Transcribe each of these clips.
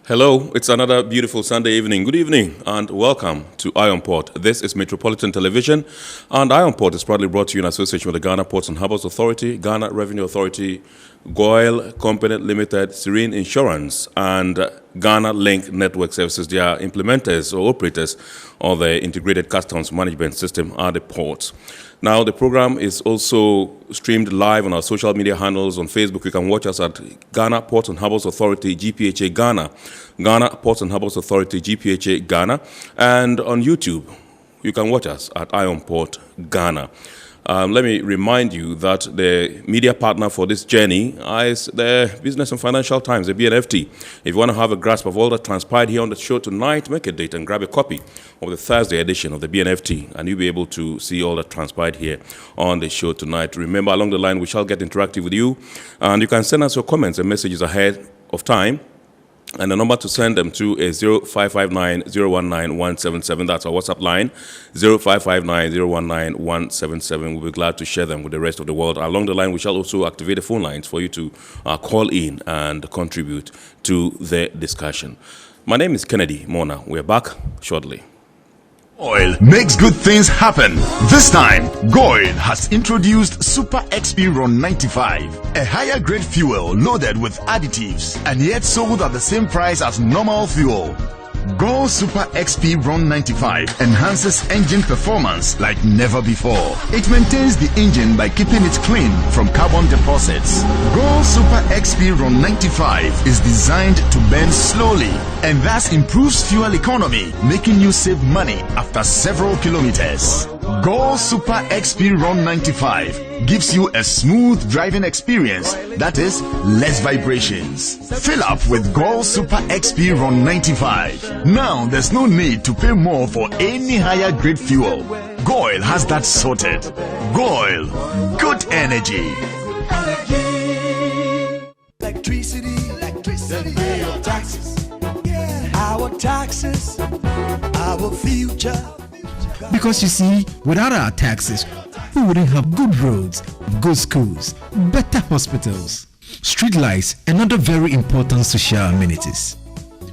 Hello, it's another beautiful Sunday evening. Good evening and welcome to Iron Port. This is Metropolitan Television, and Iron Port is proudly brought to you in association with the Ghana Ports and Harbours Authority, Ghana Revenue Authority, Goyle Company Limited, Serene Insurance, and Ghana Link Network Services. They are implementers or operators of the integrated customs management system at the ports. Now, the program is also streamed live on our social media handles. On Facebook, you can watch us at Ghana Ports and Harbours Authority, GPHA Ghana, Ghana Ports and Harbours Authority, GPHA Ghana, and on YouTube, you can watch us at Iron Port Ghana. Let me remind you that the media partner for this journey is the Business and Financial Times, the BNFT. If you want to have a grasp of all that transpired here on the show tonight, make a date and grab a copy of the Thursday edition of the BNFT, and you'll be able to see all that transpired here on the show tonight. Remember, along the line, we shall get interactive with you, and you can send us your comments and messages ahead of time. And the number to send them to is 0559-019-177. That's our WhatsApp line, 0559-019-177. We'll be glad to share them with the rest of the world. Along the line, we shall also activate the phone lines for you to call in and contribute to the discussion. My name is Kennedy Mona. We're back shortly. Oil makes good things happen. This time, Goyle has introduced Super XP Ron 95, a higher grade fuel loaded with additives and yet sold at the same price as normal fuel. Goyle Super XP Ron 95 enhances engine performance like never before. It maintains the engine by keeping it clean from carbon deposits. Goyle Super XP Ron 95 is designed to burn slowly and thus improves fuel economy, making you save money after several kilometers. Goyle Super XP Ron 95 gives you a smooth driving experience, that is, less vibrations. Fill up with Goyle Super XP Ron 95. Now there's no need to pay more for any higher grade fuel. Goyle has that sorted. Goyle, good energy. Electricity, then pay your taxes. Our taxes, our future. Because you see, without our taxes, we wouldn't have good roads, good schools, better hospitals, street lights, and other very important social amenities.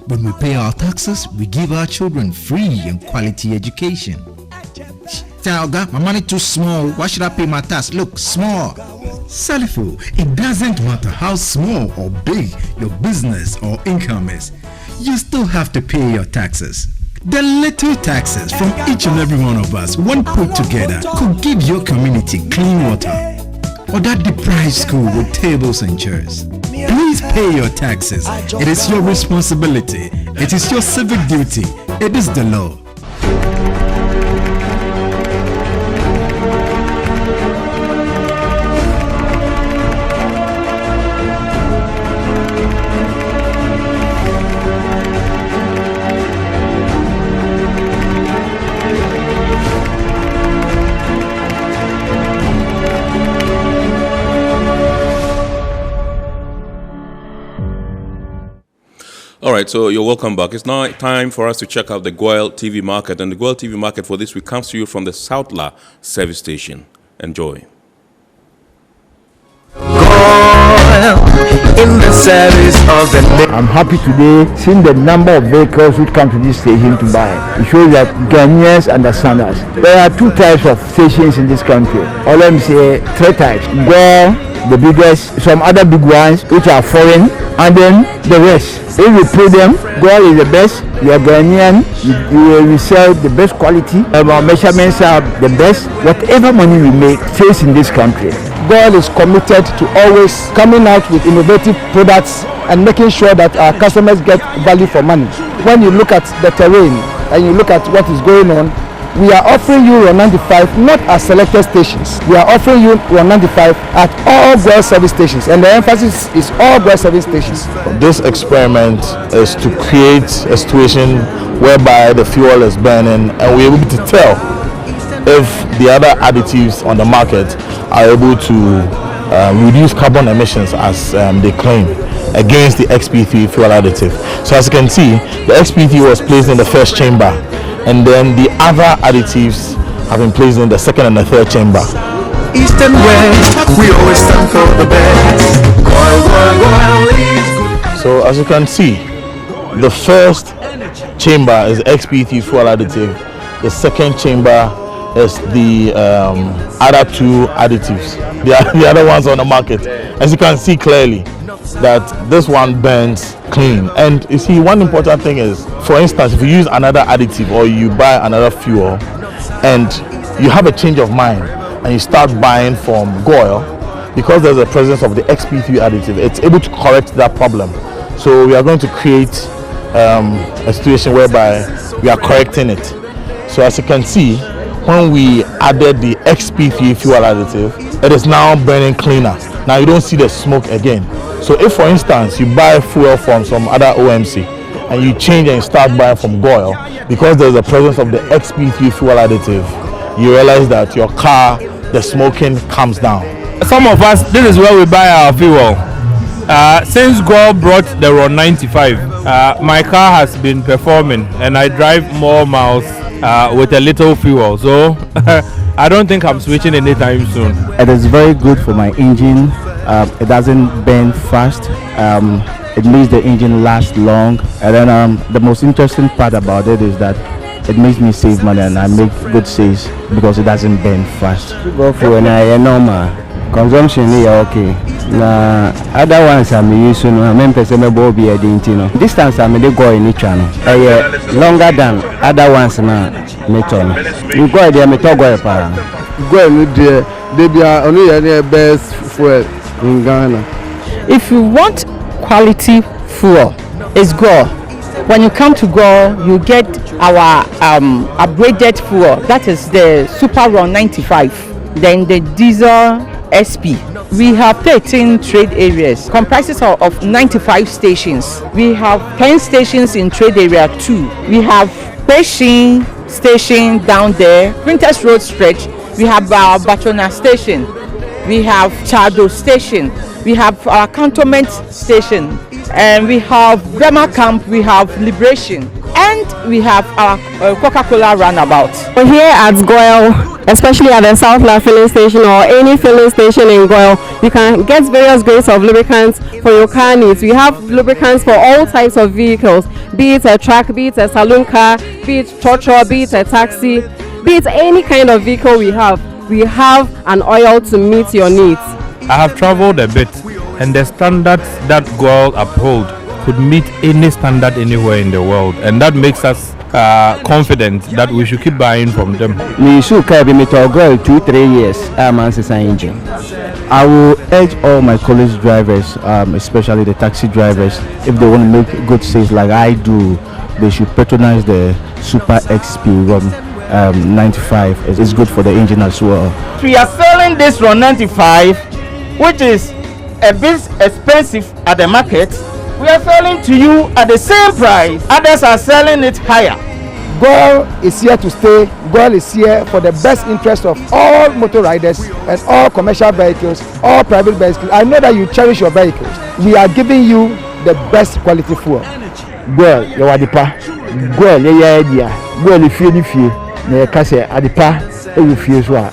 When we pay our taxes, we give our children free and quality education. Tell God, my money too small. Why should I pay my tax? Look, small. Salifo, it doesn't matter how small or big your business or income is. You still have to pay your taxes. The little taxes from each and every one of us, when put together, could give your community clean water or that deprived school with tables and chairs. Please pay your taxes. It is your responsibility. It is your civic duty. It is the law. All right, so you're welcome back. It's now time for us to check out the Goyle TV market. And the Goyle TV market for this week comes to you from the Southla service station. Enjoy. Goyle in the service of the day. I'm happy today seeing the number of vehicles who come to this station to buy. It shows that Ghanaians understand us. There are two types of stations in this country. Or let me say three types. Goyle, the biggest, some other big ones which are foreign, and then the rest. If we pay them, Goyle is the best. We are Ghanaian. We sell the best quality. Our measurements are the best. Whatever money we make stays in this country. Goyle is committed to always coming out with innovative products and making sure that our customers get value for money. When you look at the terrain and you look at what is going on, we are offering you Ron 95 not at selected stations. We are offering you Ron 95 at all Goyle service stations, and the emphasis is all Goyle service stations. This experiment is to create a situation whereby the fuel is burning and we're able to tell if the other additives on the market are able to reduce carbon emissions as they claim against the XP3 fuel additive. So as you can see, the XP3 was placed in the first chamber, and then the other additives have been placed in the second and the third chamber. East and west, we always stand for the best. Goyle, Goyle, Goyle is good. So as you can see, The first chamber is XP3 fuel additive. The second chamber is the other two additives. The other ones on the market. As you can see clearly, that this one burns clean. And you see, one important thing is, for instance, if you use another additive or you buy another fuel and you have a change of mind and you start buying from Goyle, because there's a presence of the XP3 additive, it's able to correct that problem. So we are going to create a situation whereby we are correcting it. So as you can see, when we added the XP3 fuel additive, it is now burning cleaner. Now you don't see the smoke again. So if, for instance, you buy fuel from some other OMC and you change and start buying from Goyle, because there's a presence of the XP3 fuel additive, you realize that your car, the smoking comes down. Some of us, this is where we buy our fuel. Since Goyle brought the RON 95, my car has been performing and I drive more miles with a little fuel. So I don't think I'm switching anytime soon. It is very good for my engine. It doesn't burn fast. It makes the engine last long. And then the most interesting part about it is that it makes me save money and I make good sales because it doesn't burn fast. Go for an normal consumption is okay. Na other ones I'm using, I'm be a dintino. Distance I'm go in each channel. Longer than other ones na meton. You go there meton go pa. Go there, they be only the best fuel in Ghana. If you want quality fuel, it's Goyle. When you come to Goyle, you get our upgraded fuel. That is the Super RON 95. Then the diesel SP. We have 13 trade areas, comprises of 95 stations. We have 10 stations in trade area 2. We have Peshin station down there, Printers Road stretch. We have our Batrona station. We have Chado station. We have our Cantonment station. And we have Grammar Camp, we have Liberation. And we have our Coca-Cola roundabout. We're here at Goyle, especially at the South La filling station or any filling station in Goyle. You can get various grades of lubricants for your car needs. We have lubricants for all types of vehicles, be it a truck, be it a saloon car, be it trotro, be it a taxi, be it any kind of vehicle we have. We have an oil to meet your needs. I have traveled a bit, and the standards that Goyle uphold could meet any standard anywhere in the world, and that makes us confident that we should keep buying from them. Me should carry me to Goyle 2-3 years. I'm an engine. I will urge all my college drivers, especially the taxi drivers, if they want to make good sales like I do, they should patronize the Super XP RON 95. It's good for the engine as well. We are selling this RON 95, which is a bit expensive at the market. We are selling to you at the same price. Others are selling it higher. Goyle is here to stay. Goyle is here for the best interest of all motor riders and all commercial vehicles, all private vehicles. I know that you cherish your vehicles. We are giving you the best quality fuel. Goyle, you are the pa. Goyle, you are the Goyle, if you ne kase adipa ewu fie so a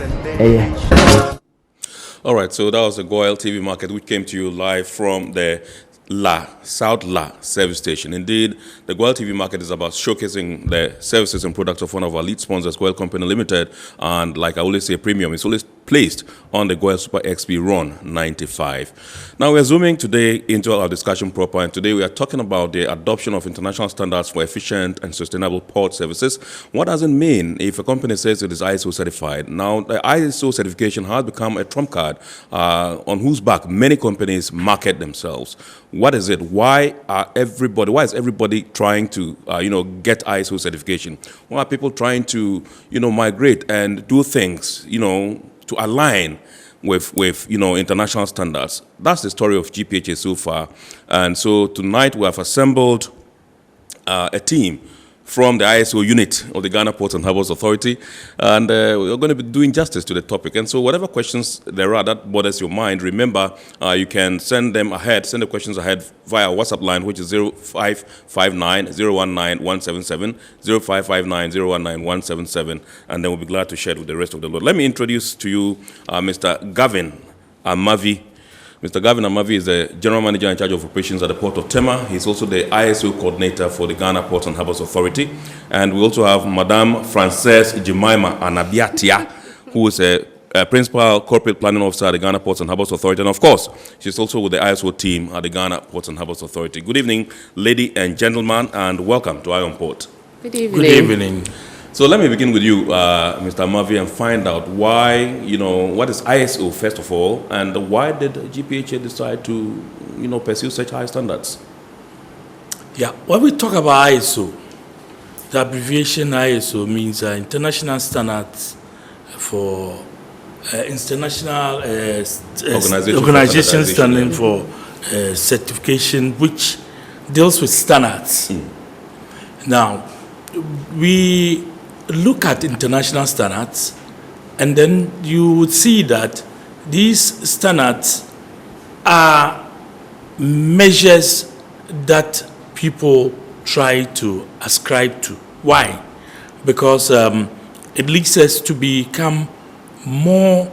All right, so that was the Goyle TV market, which came to you live from the South La service station. Indeed, the Goyle TV market is about showcasing the services and products of one of our lead sponsors, Goyle Company Limited, and like I always say, premium. It's always placed on the Goyle Super XP RON 95. Now we're zooming today into our discussion proper, and today we are talking about the adoption of international standards for efficient and sustainable port services. What does it mean if a company says it is ISO certified? Now, the ISO certification has become a trump card on whose back many companies market themselves. What is it? Why is everybody trying to, get ISO certification? Why are people trying to, migrate and do things, to align with international standards? That's the story of GPHA so far. And so tonight we have assembled a team from the ISO unit of the Ghana Ports and Harbours Authority, and we're going to be doing justice to the topic. And so whatever questions there are that bothers your mind, remember you can send the questions ahead via WhatsApp line, which is 0559-019-177, 0559-019-177, and then we'll be glad to share it with the rest of the lot. Let me introduce to you Mr. Gavin Amavi, Mr. Gavin Amavi is the General Manager in charge of operations at the Port of Tema. He's also the ISO Coordinator for the Ghana Ports and Harbours Authority. And we also have Madame Frances Jemima Anabiatia, who is a Principal Corporate Planning Officer at the Ghana Ports and Harbours Authority. And of course, she's also with the ISO team at the Ghana Ports and Harbours Authority. Good evening, lady and gentlemen, and welcome to Iron Port. Good evening. Good evening. So let me begin with you, Mr. Amavi, and find out why, what is ISO first of all, and why did GPHA decide to, pursue such high standards? Yeah, when we talk about ISO, the abbreviation ISO means International Standards for International Organization standing for certification, which deals with standards. Now, we look at international standards, and then you would see that these standards are measures that people try to ascribe to. Why? Because it leads us to become more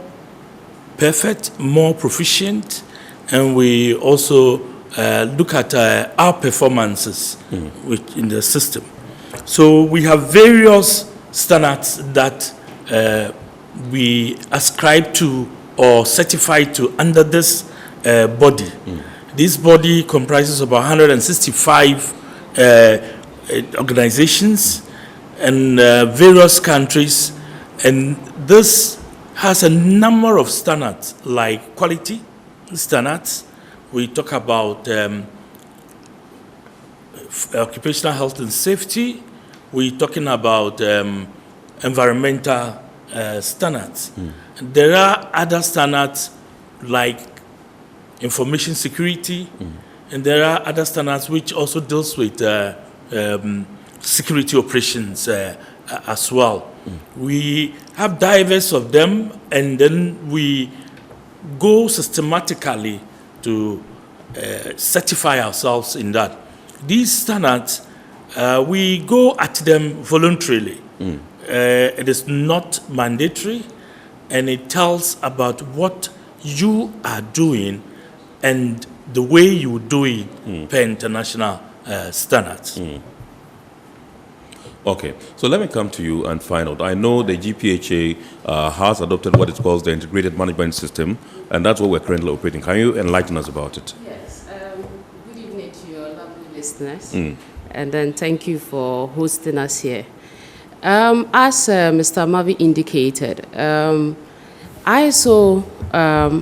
perfect, more proficient, and we also look at our performances in the system. So we have various standards that we ascribe to or certify to under this body. This body comprises about 165 organizations in various countries, and this has a number of standards like quality standards. We talk about occupational health and safety. We're talking about environmental standards. There are other standards like information security, and there are other standards which also deals with security operations as well. We have diverse of them, and then we go systematically to certify ourselves in that. These standards, we go at them voluntarily. It is not mandatory, and it tells about what you are doing and the way you do it per international standards. Okay, so let me come to you and find out. I know the GPHA has adopted what it calls the Integrated Management System, and that's what we're currently operating. Can you enlighten us about it? Yes. Good evening to your lovely listeners, and then thank you for hosting us here. As Mr. Amavi indicated, ISO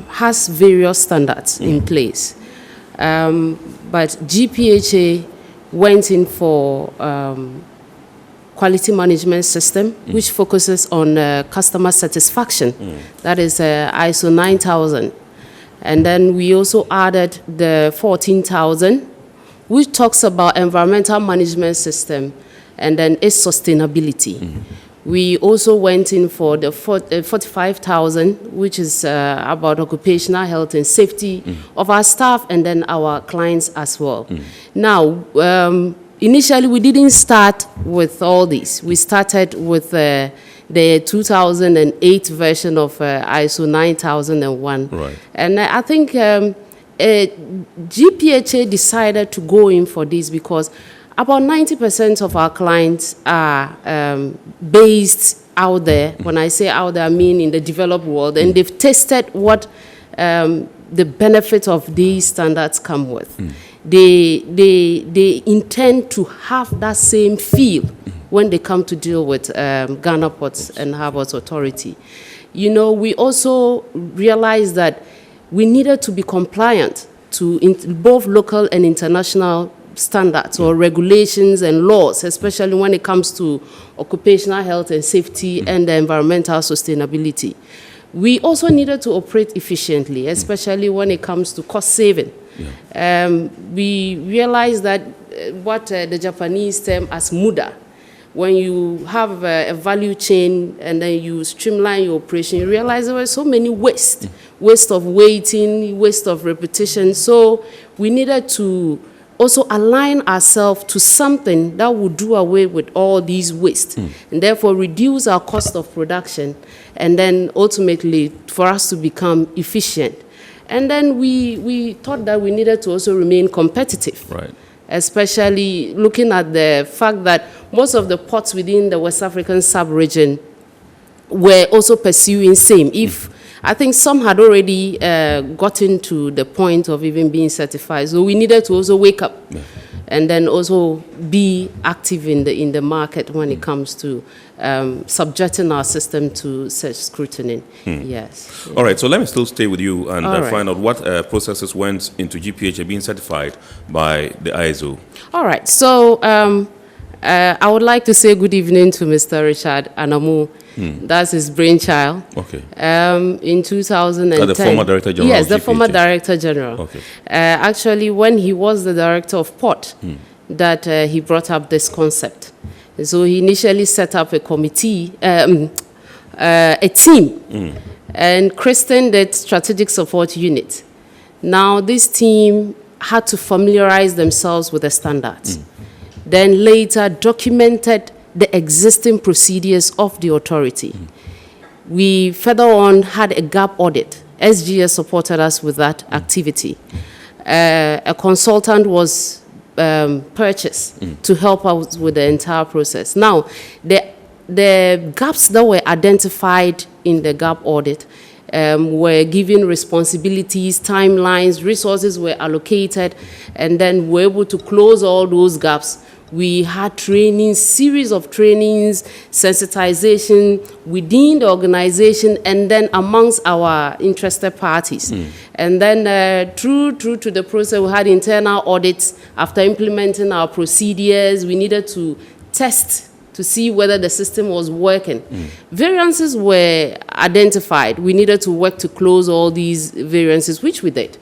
has various standards in place, but GPHA went in for quality management system, which focuses on customer satisfaction. That is ISO 9000. And then we also added the 14,000, which talks about environmental management system and then its sustainability. We also went in for the 45,000, which is about occupational health and safety of our staff and then our clients as well. Now, initially, we didn't start with all this. We started with the 2008 version of ISO 9001. Right. And I think GPHA decided to go in for this because about 90% of our clients are based out there. When I say out there, I mean in the developed world, and they've tested what the benefits of these standards come with. They intend to have that same feel when they come to deal with Ghana Ports and Harbours Authority. We also realized that we needed to be compliant to both local and international standards or regulations and laws, especially when it comes to occupational health and safety and environmental sustainability. We also needed to operate efficiently, especially when it comes to cost saving. We realized that what the Japanese term as muda, when you have a value chain and then you streamline your operation, you realize there were so many waste of waiting, waste of repetition. So we needed to also align ourselves to something that would do away with all these waste and therefore reduce our cost of production and then ultimately for us to become efficient. And then we thought that we needed to also remain competitive. Right. Especially looking at the fact that most of the ports within the West African sub-region were also pursuing same. If I think some had already gotten to the point of even being certified. So we needed to also wake up and then also be active in the market when it comes to subjecting our system to such scrutiny. Yes. All right, so let me still stay with you and All right. find out what processes went into GPHA being certified by the ISO. All right, so I would like to say good evening to Mr. Richard Anamu. That's his brainchild. Okay. In 2010. The former Director General Yes, of the GPHA. former Director General. Okay. Actually, when he was the Director of Port, that he brought up this concept. So he initially set up a committee, a team, and christened it Strategic Support Unit. Now, this team had to familiarize themselves with the standards. Then later documented the existing procedures of the authority. We further on had a gap audit. SGS supported us with that activity. A consultant was purchased to help us with the entire process. Now, the gaps that were identified in the gap audit were given responsibilities, timelines, resources were allocated, and then we were able to close all those gaps. We had trainings, series of trainings, sensitization within the organization and then amongst our interested parties. And then through to the process, we had internal audits. After implementing our procedures, we needed to test to see whether the system was working. Variances were identified. We needed to work to close all these variances, which we did.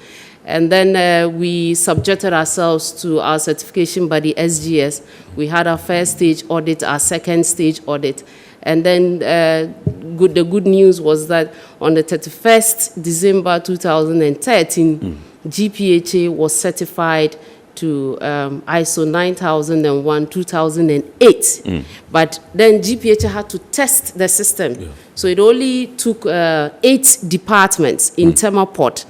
And then we subjected ourselves to our certification by the SGS. We had our first stage audit, our second stage audit. And then the good news was that on the 31st December 2013, GPHA was certified to ISO 9001-2008. But then GPHA had to test the system. So it only took 8 departments in Tema Port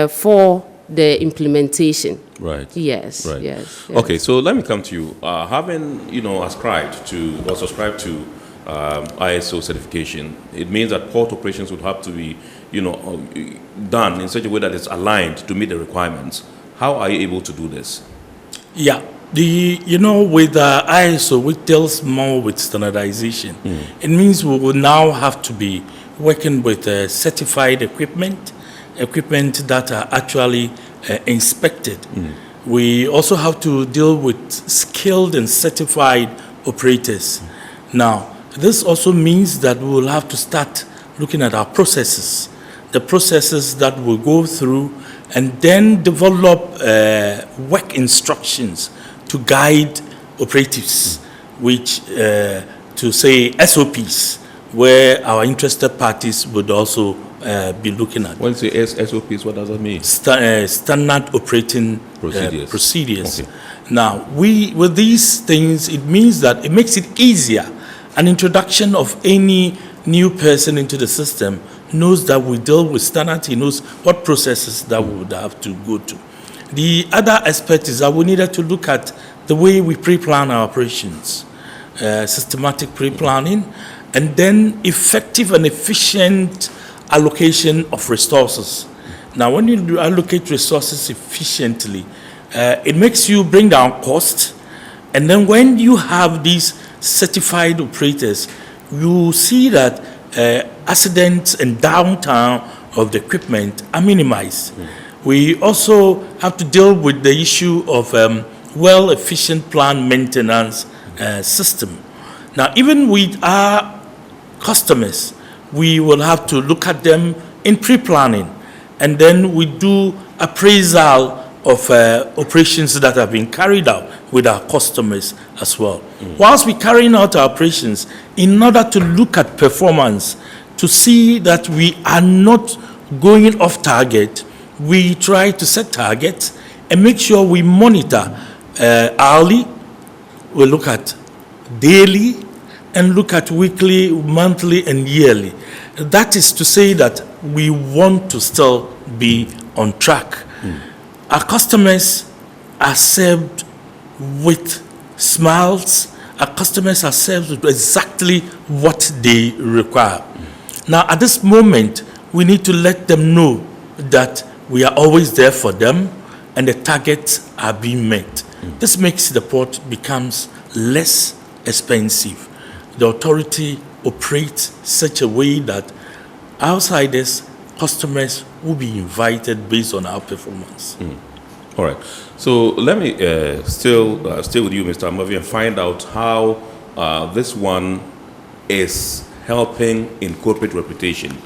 for the implementation. Right. Yes. Right. Yes. Okay, so let me come to you. Having ascribed to or subscribed to ISO certification, it means that port operations would have to be done in such a way that it's aligned to meet the requirements. How are you able to do this? Yeah, with ISO, which deals more with standardization, it means we will now have to be working with certified equipment that are actually inspected. We also have to deal with skilled and certified operators. Now, this also means that we will have to start looking at our processes, the processes that we'll go through, and then develop work instructions to guide operatives, which to say SOPs, where our interested parties would also be looking at. When you say SOPs, what does that mean? Standard operating procedures. Okay. Now, with these things, it means that it makes it easier. An introduction of any new person into the system knows that we deal with standards, he knows what processes that we would have to go to. The other aspect is that we needed to look at the way we pre-plan our operations, systematic pre-planning, and then effective and efficient allocation of resources. Now, when you allocate resources efficiently, it makes you bring down costs, and then when you have these certified operators, you see that accidents and downtime of the equipment are minimized. We also have to deal with the issue of well-efficient plant maintenance system. Now, even with our customers, we will have to look at them in pre-planning, and then we do appraisal of operations that have been carried out with our customers as well. Whilst we're carrying out our operations, in order to look at performance, to see that we are not going off target, we try to set targets and make sure we monitor hourly, we look at daily, and look at weekly, monthly, and yearly. That is to say that we want to still be on track. Our customers are served with smiles. Our customers are served with exactly what they require. Now, at this moment, we need to let them know that we are always there for them and the targets are being met. This makes the port becomes less expensive. The authority operates such a way that outsiders, customers will be invited based on our performance. All right. So let me still stay with you, Mr. Amavi, and find out how this one is helping in corporate reputation.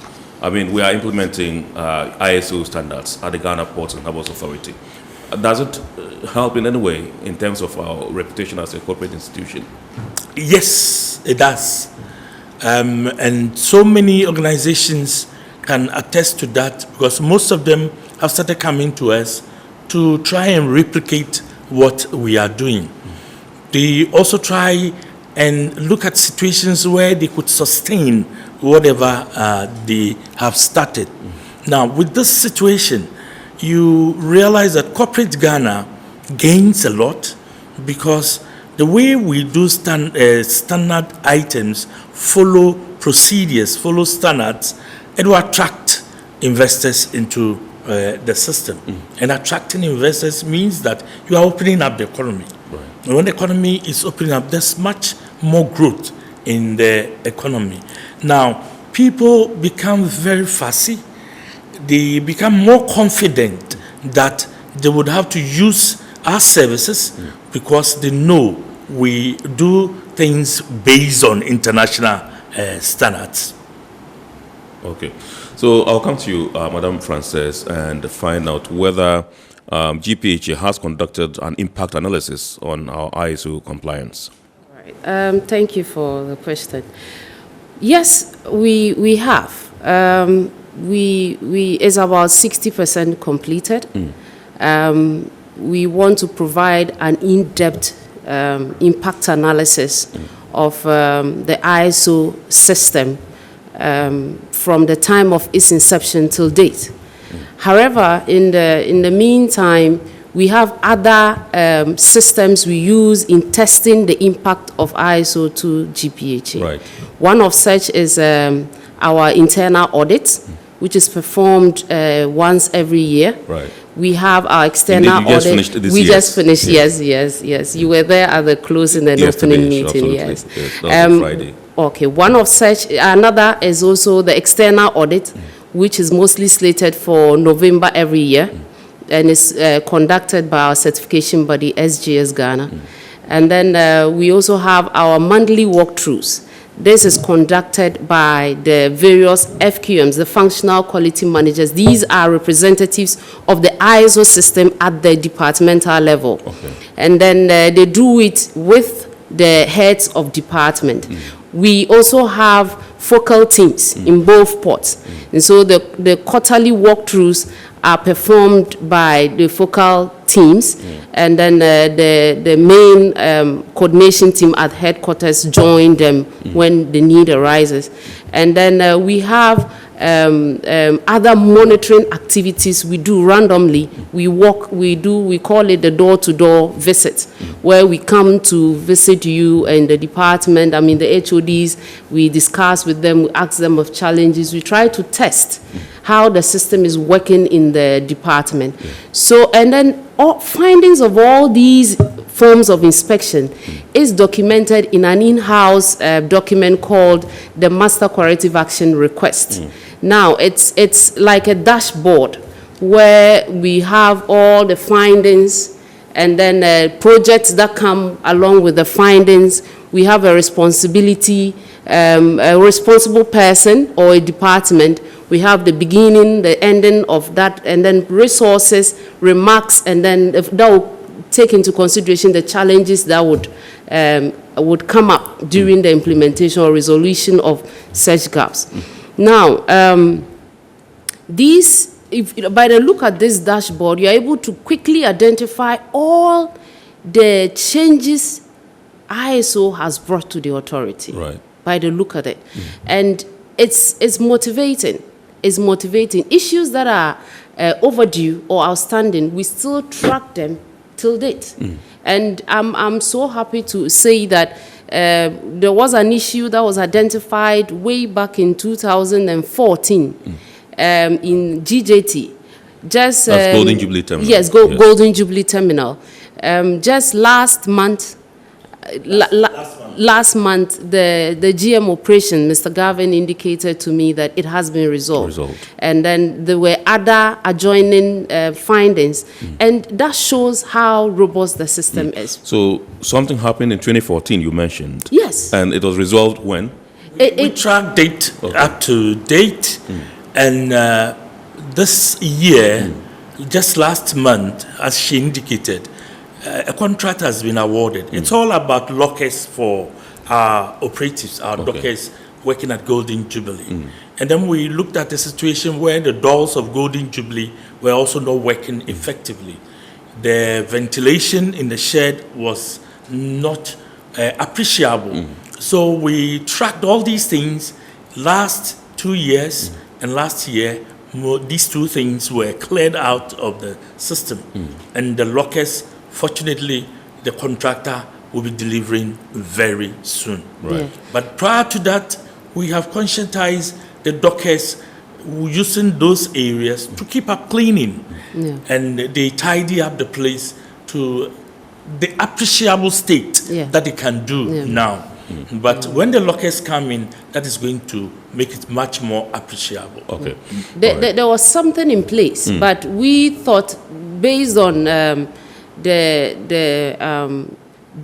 I mean, we are implementing ISO standards at the Ghana Ports and Harbours Authority. Does it help in any way in terms of our reputation as a corporate institution? Yes, it does. And so many organizations can attest to that because most of them have started coming to us to try and replicate what we are doing. They also try and look at situations where they could sustain whatever they have started. Now, with this situation, you realize that corporate Ghana gains a lot because the way we do standard items follow procedures, follow standards, it will attract investors into the system. And attracting investors means that you are opening up the economy. And when the economy is opening up, there's much more growth in the economy. Now, people become very fussy. They become more confident that they would have to use our services because they know we do things based on international standards. Okay. So I'll come to you, Madam Frances, and find out whether GPHA has conducted an impact analysis on our ISO compliance. Right. Thank you for the question. Yes, we have. It's about 60% completed. We want to provide an in-depth impact analysis of the ISO system from the time of its inception till date. However, in the meantime, we have other systems we use in testing the impact of ISO to GPHA. Right. One of such is our internal audit, which is performed once every year. Right. We have our external Indeed, you just audit. finished this We year. just finished, yes. You were there at the closing and opening meeting, absolutely. yes. Yes, that was on Friday. Okay, one of such, another is also the external audit, which is mostly slated for November every year, and is conducted by our certification body, SGS Ghana. And then we also have our monthly walkthroughs. This is conducted by the various FQMs, the functional quality managers. These are representatives of the ISO system at the departmental level. Okay. And then they do it with the heads of department. We also have focal teams in both ports. And so the quarterly walkthroughs are performed by the focal teams, and then the main coordination team at headquarters join them when the need arises. And then we have other monitoring activities we do randomly. We call it the door-to-door visit, where we come to visit you in the department, the HODs, we discuss with them, we ask them of challenges, we try to test how the system is working in the department. So, and then findings of all these forms of inspection is documented in an in-house document called the Master Corrective Action Request. Now, it's like a dashboard where we have all the findings and then projects that come along with the findings. We have a responsibility, a responsible person or a department. We have the beginning, the ending of that, and then resources, remarks, and then that will take into consideration the challenges that would come up during the implementation or resolution of such gaps. Now, by the look at this dashboard, you're able to quickly identify all the changes ISO has brought to the authority. Right. By the look at it. And it's motivating. It's motivating. Issues that are overdue or outstanding, we still track them till date. And I'm so happy to say that there was an issue that was identified way back in 2014 in GJT. That's Golden Jubilee Terminal. Yes, Golden Jubilee Terminal. Just last month, last month, the GM operation, Mr. Gavin indicated to me that it has been resolved. And then there were other adjoining findings. And that shows how robust the system is. So something happened in 2014, you mentioned. Yes. And it was resolved when? We tracked it up to date. And this year, just last month, as she indicated, a contract has been awarded. It's all about lockers for our operatives, our dockers working at Golden Jubilee. And then we looked at the situation where the doors of Golden Jubilee were also not working effectively. The ventilation in the shed was not appreciable. So we tracked all these things last 2 years, and last year, these two things were cleared out of the system. And the lockers, fortunately, the contractor will be delivering very soon. But prior to that, we have conscientized the dockers using those areas to keep up cleaning. And they tidy up the place to the appreciable state that they can do now. But when the lockers come in, that is going to make it much more appreciable. There was something in place, but we thought, based on the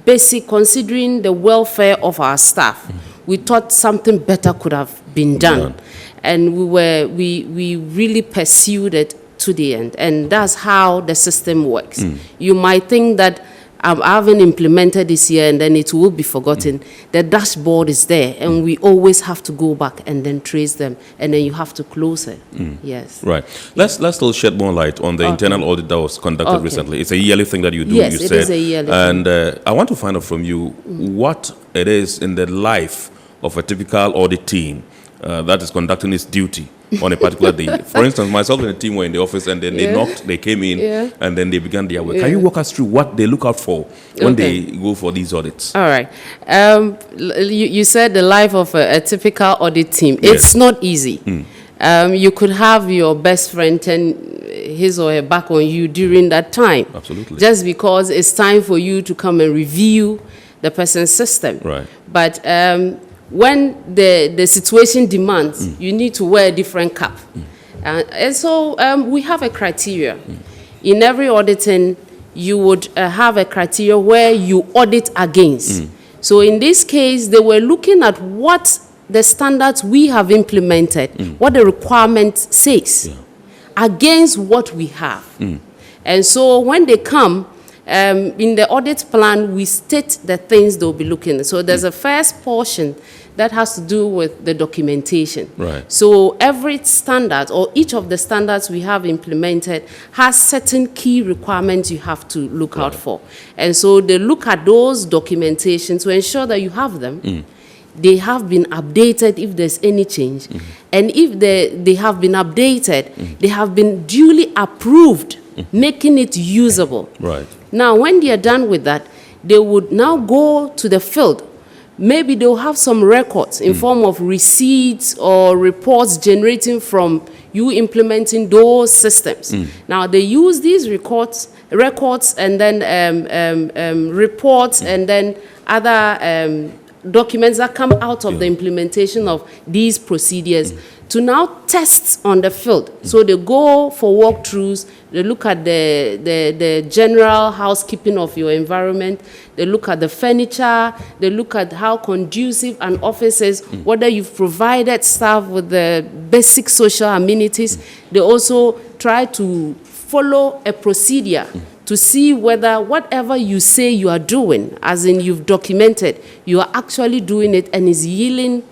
basic, considering the welfare of our staff, we thought something better could have been done. And we really pursued it to the end. And that's how the system works. You might think that I haven't implemented this year and then it will be forgotten. The dashboard is there, and we always have to go back and then trace them, and then you have to close it. Yes. Right. Let's still shed more light on the internal audit that was conducted recently. It's a yearly thing that you do, yes, you it said. Is a yearly and thing. I want to find out from you what it is in the life of a typical audit team that is conducting its duty on a particular day. For instance, myself and the team were in the office, and then they knocked, they came in, and then they began their work. Can you walk us through what they look out for when they go for these audits? All right. You said the life of a typical audit team. It's not easy. You could have your best friend turn his or her back on you during that time. Absolutely. Just because it's time for you to come and review the person's system. Right. But when the situation demands, you need to wear a different cap. And so we have a criteria. In every auditing, you would have a criteria where you audit against. So in this case, they were looking at what the standards we have implemented, what the requirement says, against what we have. And so when they come, in the audit plan, we state the things they'll be looking at. So there's a first portion that has to do with the documentation. Right. So every standard, or each of the standards we have implemented, has certain key requirements you have to look out for. And so they look at those documentation to ensure that you have them. They have been updated if there's any change. And if they have been updated, they have been duly approved, making it usable. Right. Now, when they are done with that, they would now go to the field. Maybe they'll have some records in form of receipts or reports generating from you implementing those systems. Now, they use these records and then reports and then other documents that come out of the implementation of these procedures to now test on the field. So they go for walkthroughs, they look at the general housekeeping of your environment, they look at the furniture, they look at how conducive an office is, whether you've provided staff with the basic social amenities. They also try to follow a procedure to see whether whatever you say you are doing, as in you've documented, you are actually doing it and is yielding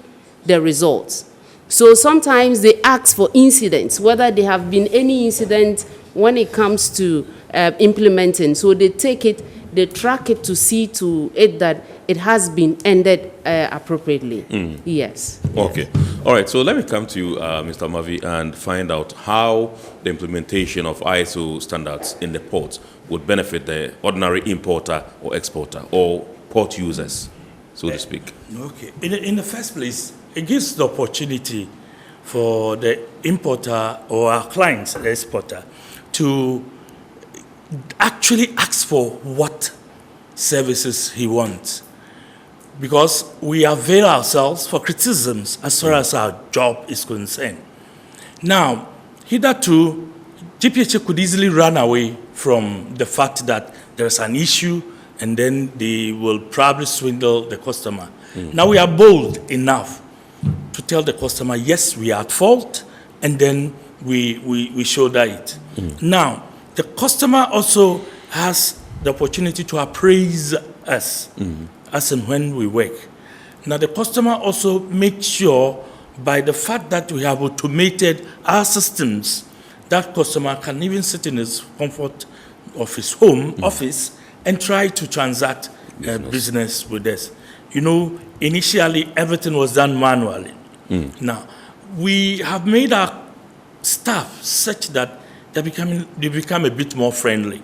the results. So sometimes they ask for incidents, whether there have been any incident when it comes to implementing. So they take it, they track it to see to it that it has been ended appropriately. Yes. Okay. All right. So let me come to you, Mr. Amavi, and find out how the implementation of ISO standards in the ports would benefit the ordinary importer or exporter or port users, so to speak. Okay. In the first place, it gives the opportunity for the importer or our clients, the exporter, to actually ask for what services he wants. Because we avail ourselves for criticisms as far as our job is concerned. Now, hitherto, GPHA could easily run away from the fact that there's an issue and then they will probably swindle the customer. Now we are bold enough to tell the customer, yes, we are at fault, and then we shoulder it. Now, the customer also has the opportunity to appraise us as and when we work. Now, the customer also makes sure by the fact that we have automated our systems, that customer can even sit in his comfort of his home office and try to transact business with us. You know, initially everything was done manually. Now, we have made our staff such that they become a bit more friendly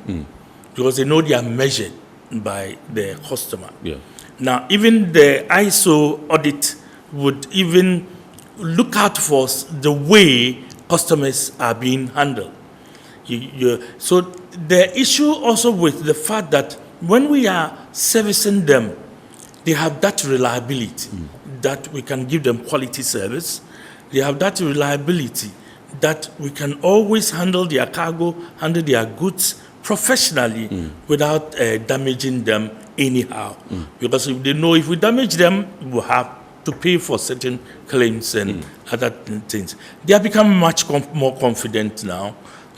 because they know they are measured by the customer. Now, even the ISO audit would even look out for the way customers are being handled. So the issue also with the fact that when we are servicing them, they have that reliability that we can give them quality service. They have that reliability that we can always handle their cargo, handle their goods professionally without damaging them anyhow. Because if they know if we damage them, we'll have to pay for certain claims and other things. They have become much more confident now.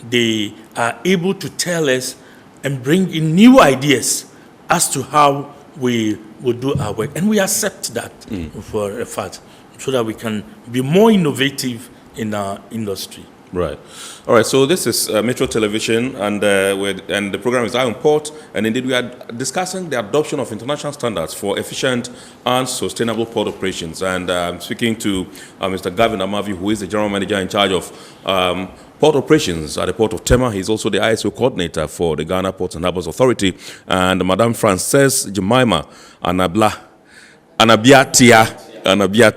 They are able to tell us and bring in new ideas as to how we will do our work. And we accept that for a fact, so that we can be more innovative in our industry. Right. All right. So this is Metro Television, and the program is Iron Port. And indeed, we are discussing the adoption of international standards for efficient and sustainable port operations. And I'm speaking to Mr. Gavin Amavi, who is the general manager in charge of port operations at the port of Tema. He's also the ISO coordinator for the Ghana Ports and Harbours Authority. And Madame Frances Jemima Anabiatia,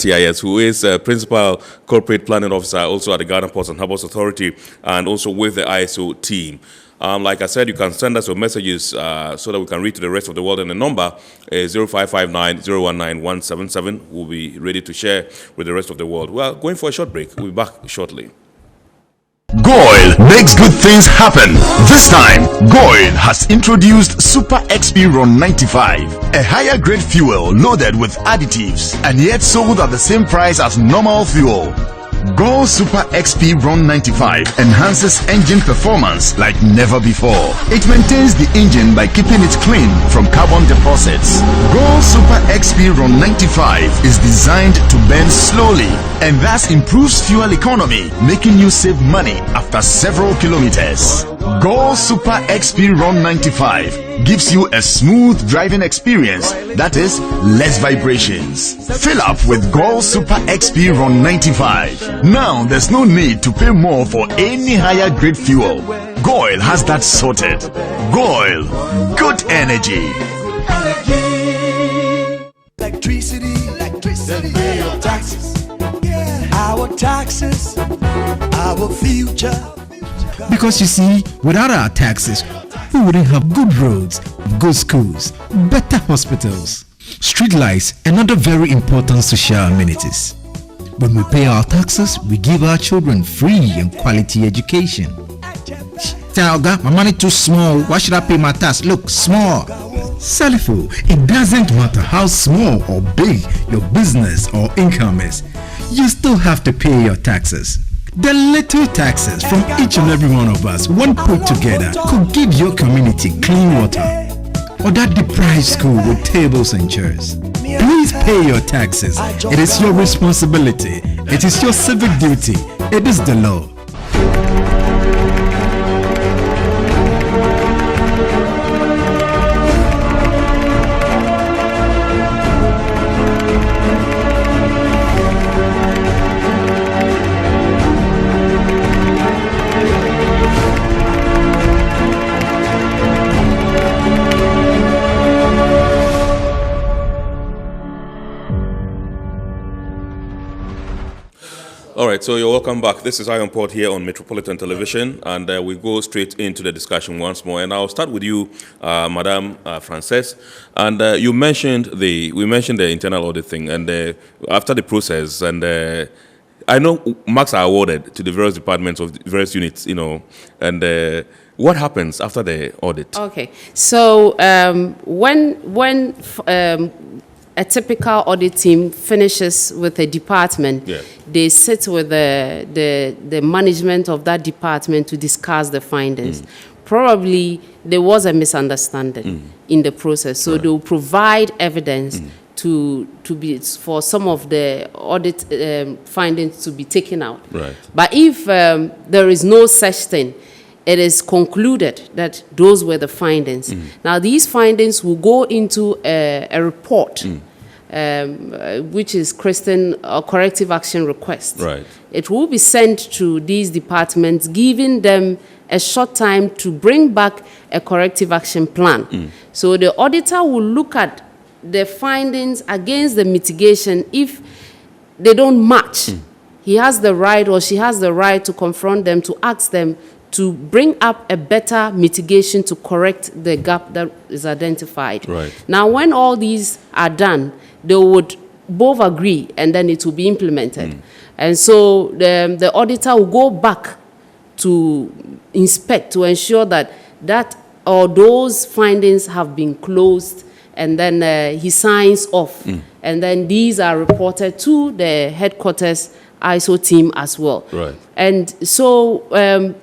yes, who is Principal Corporate Planning Officer also at the Ghana Ports and Harbours Authority, and also with the ISO team. Like I said, you can send us your messages so that we can read to the rest of the world, and the number is 0559-019-177. We'll be ready to share with the rest of the world. Well, going for a short break. We'll be back shortly. GOIL makes good things happen. This time, GOIL has introduced Super XP Ron 95, a higher grade fuel loaded with additives and yet sold at the same price as normal fuel. GOIL Super XP Ron 95 enhances engine performance like never before. It maintains the engine by keeping it clean from carbon deposits. GOIL Super XP Ron 95 is designed to burn slowly and thus improves fuel economy, making you save money after several kilometers. GOIL Super XP Ron 95 gives you a smooth driving experience, that is, less vibrations. Fill up with GOIL Super XP Ron 95. Now there's no need to pay more for any higher grade fuel. GOIL has that sorted. GOIL, good energy. Electricity, then pay your taxes. Our taxes, our future. Because you see, without our taxes, we wouldn't have good roads, good schools, better hospitals, street lights, and other very important social amenities. When we pay our taxes, we give our children free and quality education. Talga, my money too small. Why should I pay my tax? Look, small. Salifo, it doesn't matter how small or big your business or income is, you still have to pay your taxes. The little taxes from each and every one of us, when put together, could give your community clean water or that deprived school with tables and chairs. Please pay your taxes. It is your responsibility. It is your civic duty. It is the law. right, so you're welcome back. This is Iron Port here on Metropolitan Television, and we go straight into the discussion once more. And I'll start with you, Madame Frances. And we mentioned the internal audit thing, and after the process, and I know marks are awarded to the various departments of the various units, and what happens after the audit? Okay, so when a typical audit team finishes with a department, they sit with the management of that department to discuss the findings. Probably there was a misunderstanding in the process, so they will provide evidence to be for some of the audit findings to be taken out. Right. But if there is no such thing, it is concluded that those were the findings. Now, these findings will go into a report, which is corrective action request. Right. It will be sent to these departments, giving them a short time to bring back a corrective action plan. So the auditor will look at the findings against the mitigation. If they don't match, he has the right, or she has the right, to confront them, to ask them to bring up a better mitigation to correct the gap that is identified. Right. Now, when all these are done, they would both agree, and then it will be implemented. And so the auditor will go back to inspect, to ensure that those findings have been closed, and then he signs off. And then these are reported to the headquarters ISO team as well. Right. And so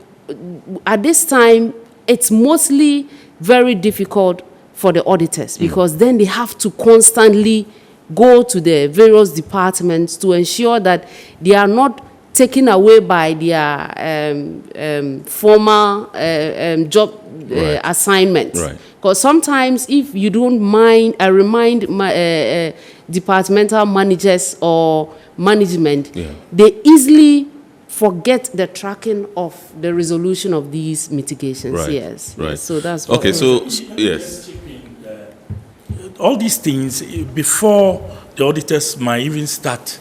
at this time, it's mostly very difficult for the auditors, because then they have to constantly go to the various departments to ensure that they are not taken away by their former job assignment. Right. Because sometimes, if you don't remind departmental managers or management, they easily forget the tracking of the resolution of these mitigations. Right. Yes. Right. Yes. So that's what. Okay. So yes. All these things, before the auditors might even start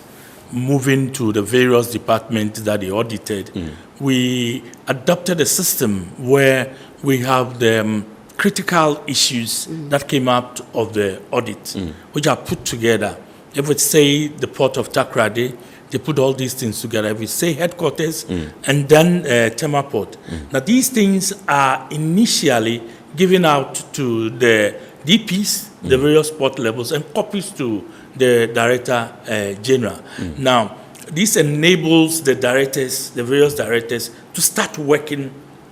moving to the various departments that they audited, we adopted a system where we have the critical issues that came out of the audit, which are put together. If we say the port of Takoradi, they put all these things together. If we say headquarters, and then Tema port. Now, these things are initially given out to the DPs, the various port levels, and copies to the Director General. Now, this enables the directors, the various directors, to start working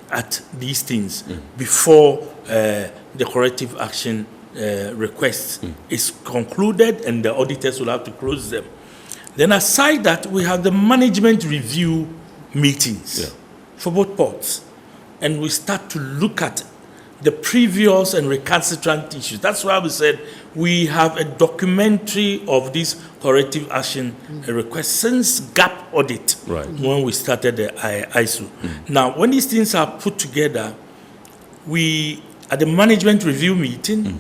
at these things before the corrective action request is concluded, and the auditors will have to close them. Then aside that, we have the management review meetings for both ports. And we start to look at the previous and recalcitrant issues. That's why we said we have a documentary of this corrective action request since gap audit, when we started the ISO. Now, when these things are put together, we, at the management review meeting,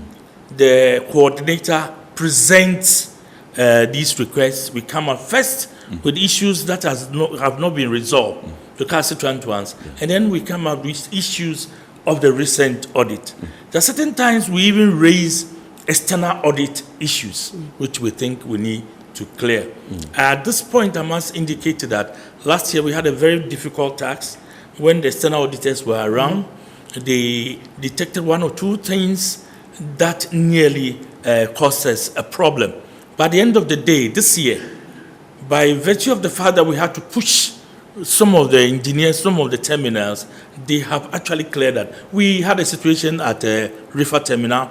the coordinator presents these requests. We come up first with issues that have not been resolved, the recalcitrant ones, and then we come up with issues of the recent audit. There are certain times we even raise external audit issues, which we think we need to clear. At this point, I must indicate that last year we had a very difficult task. When the external auditors were around, they detected one or two things that nearly caused us a problem. By the end of the day, this year, by virtue of the fact that we had to push some of the engineers, some of the terminals, they have actually cleared that. We had a situation at River Terminal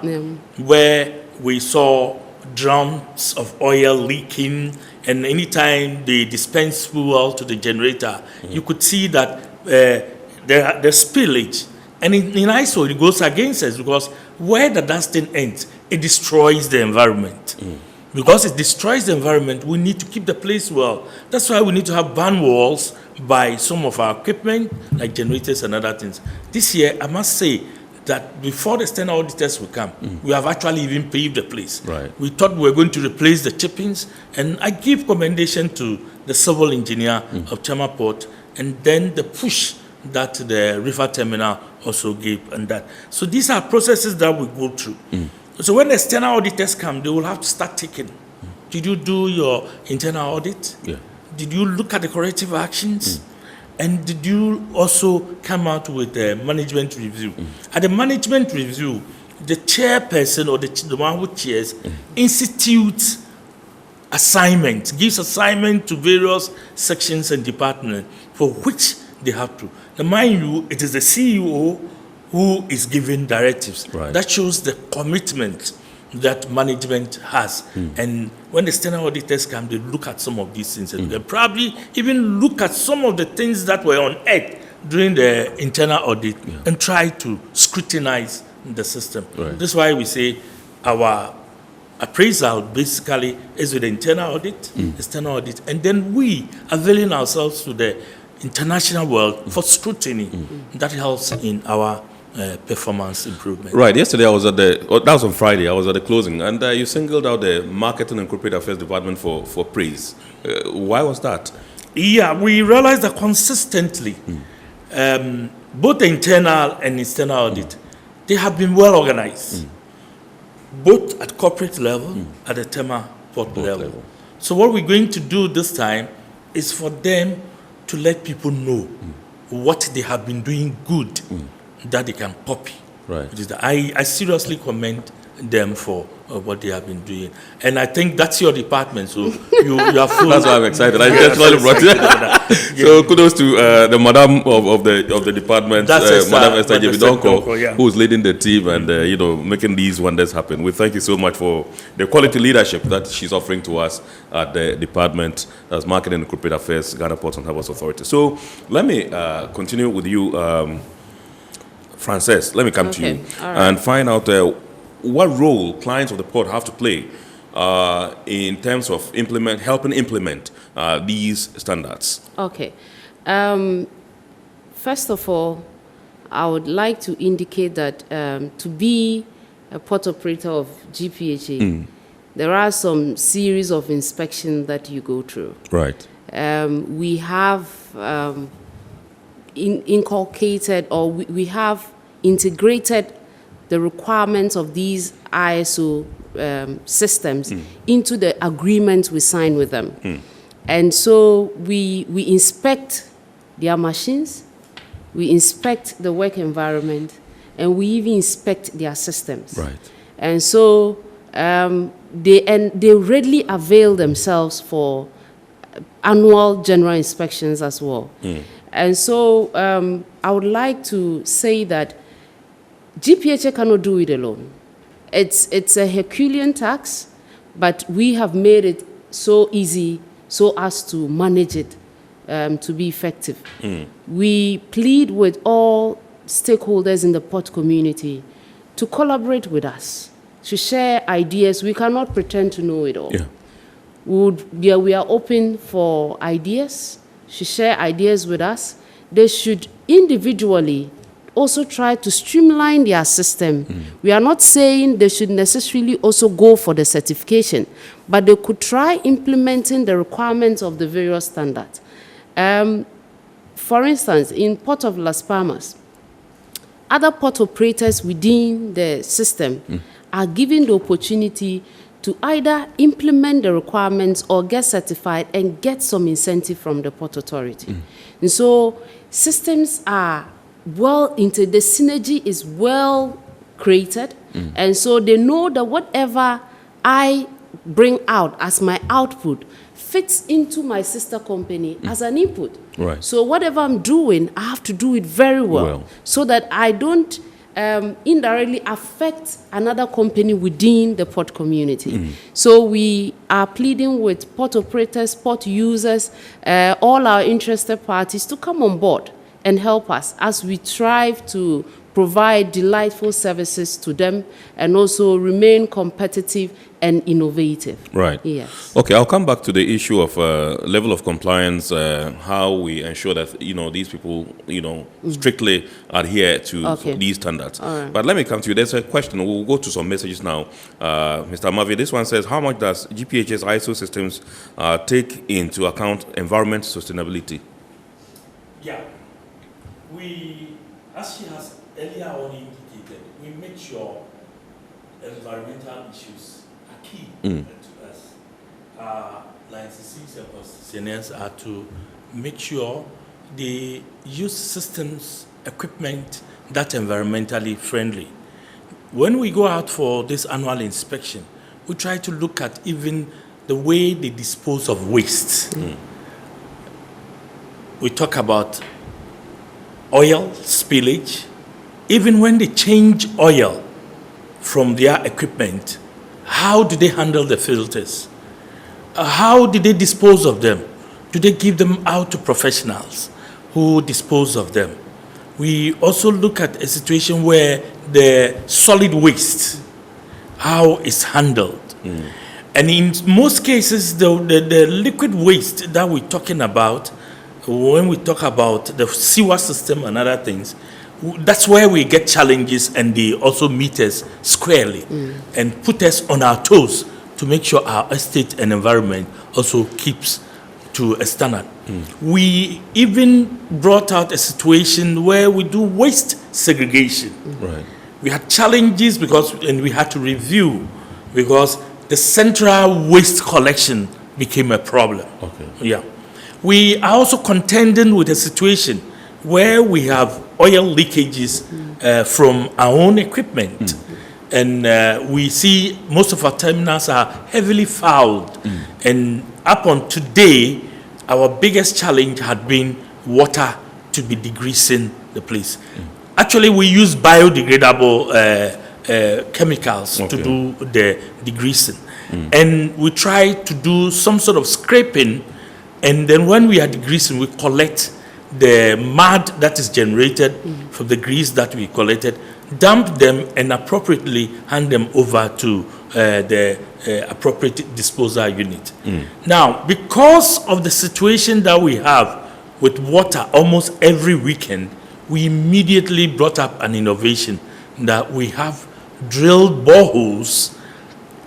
where we saw drums of oil leaking, and anytime they dispense fuel to the generator, you could see that the spillage. And in ISO, it goes against us, because where the dusting ends, it destroys the environment. Because it destroys the environment, we need to keep the place well. That's why we need to have ban walls by some of our equipment, like generators and other things. This year, I must say, that before the external auditors will come, we have actually even paved the place. Right. We thought we were going to replace the chippings, and I give commendation to the civil engineer of Tema Port, and then the push that the river terminal also gave, and that. So these are processes that we go through. So when the external auditors come, they will have to start taking. Did you do your internal audit? Yeah. Did you look at the corrective actions? And did you also come out with a management review? At the management review, the chairperson or the one who chairs institutes assignments, gives assignment to various sections and departments for which they have to. Now, mind you, it is the CEO who is giving directives. Right. That shows the commitment that management has. And when the external auditors come, they look at some of these things and they probably even look at some of the things that were unearthed during the internal audit and try to scrutinize the system. Right. That's why we say our appraisal basically is with the internal audit, external audit, and then we availing ourselves to the international world for scrutiny. That helps in our performance improvement. Right. Yesterday I was at that was on Friday. I was at the closing, and you singled out the Marketing and Corporate Affairs Department for praise. Why was that? Yeah, we realized that consistently, both the internal and external audit, they have been well organized, both at corporate level, at the Tema Port level. So what we're going to do this time is for them to let people know what they have been doing good that they can copy. Right. I seriously commend them for what they have been doing, and I think that's your department. So you are full. That's why I'm excited. I intentionally brought it. So kudos to the madam of the department, Madam Esther Jebidonko, who's leading the team and making these wonders happen. We thank you so much for the quality leadership that she's offering to us at the department as Marketing and Corporate Affairs, Ghana Ports and Harbours Authority. So let me continue with you. Frances, let me come to you and find out what role clients of the port have to play in terms of helping implement these standards. Okay. First of all, I would like to indicate that to be a port operator of GPHA, there are some series of inspections that you go through. Right. We have inculcated, or we have integrated the requirements of these ISO systems into the agreement we sign with them. And so we inspect their machines, we inspect the work environment, and we even inspect their systems. Right. And so they readily avail themselves for annual general inspections as well. And so I would like to say that GPHA cannot do it alone. It's a Herculean task, but we have made it so easy so as to manage it to be effective. We plead with all stakeholders in the port community to collaborate with us, to share ideas. We cannot pretend to know it all. We are open for ideas, to share ideas with us. They should individually also try to streamline their system. We are not saying they should necessarily also go for the certification, but they could try implementing the requirements of the various standards. For instance, in Port of Las Palmas, other port operators within the system are given the opportunity to either implement the requirements or get certified and get some incentive from the Port Authority. And so systems are well into, the synergy is well created, and so they know that whatever I bring out as my output fits into my sister company as an input. Right. So whatever I'm doing, I have to do it very well. So that I don't indirectly affect another company within the port community. So we are pleading with port operators, port users, all our interested parties to come on board and help us as we strive to provide delightful services to them, and also remain competitive and innovative. Right. Yes. Okay, I'll come back to the issue of level of compliance, how we ensure that, these people, strictly adhere to these standards. All right. But let me come to you. There's a question. We'll go to some messages now. Mr. Amavi, this one says, how much does GPHS ISO systems take into account environment sustainability? Yeah. As she has earlier on indicated, we make sure environmental issues are key to us. Licensees and concessionaires are to make sure they use systems, equipment that are environmentally friendly. When we go out for this annual inspection, we try to look at even the way they dispose of waste. We talk about oil spillage. Even when they change oil from their equipment, how do they handle the filters? How do they dispose of them? Do they give them out to professionals who dispose of them? We also look at a situation where the solid waste, how it's handled. And in most cases, the liquid waste that we're talking about, when we talk about the sewer system and other things, that's where we get challenges, and they also meet us squarely and put us on our toes to make sure our estate and environment also keeps to a standard. We even brought out a situation where we do waste segregation. Right. We had challenges and we had to review because the central waste collection became a problem. Okay. Yeah. We are also contending with a situation where we have oil leakages from our own equipment. And we see most of our terminals are heavily fouled. And up on today, our biggest challenge had been water to be degreasing the place. Actually, we use biodegradable chemicals to do the degreasing. And we try to do some sort of scraping, and then when we are degreasing, we collect the mud that is generated from the grease that we collected, dump them, and appropriately hand them over to the appropriate disposal unit. Now, because of the situation that we have with water almost every weekend, we immediately brought up an innovation that we have drilled boreholes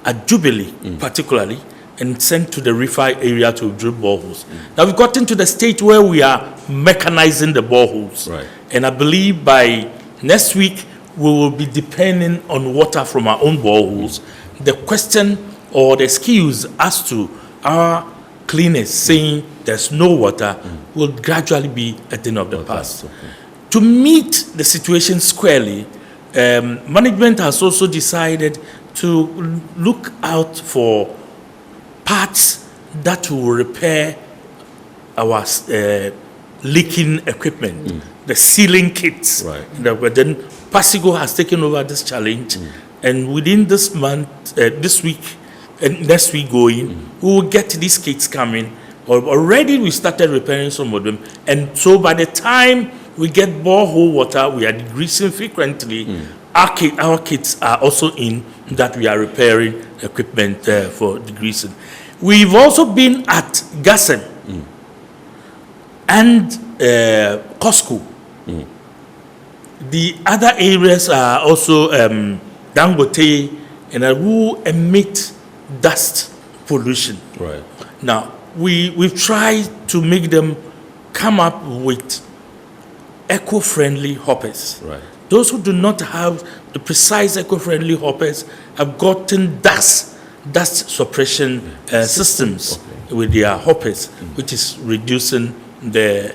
at Jubilee, particularly, and sent to the refi area to drill boreholes. Now we've gotten to the stage where we are mechanizing the boreholes. Right. And I believe by next week, we will be depending on water from our own boreholes. The question or the excuse as to our cleaners saying there's no water will gradually be a thing of the past. To meet the situation squarely, management has also decided to look out for parts that will repair our leaking equipment, the sealing kits. Then Pasigo has taken over this challenge, and within this month, this week, and next week going, we will get these kits coming. Already we started repairing some of them, and so by the time we get borehole water, we are degreasing frequently. Our kits are also in that we are repairing equipment for degreasing. We've also been at Gassen and Costco. The other areas are also Dangote, and who emit dust pollution. Right. Now, we've tried to make them come up with eco-friendly hoppers. Right. Those who do not have the precise eco-friendly hoppers have gotten dust suppression systems with their hoppers, which is reducing the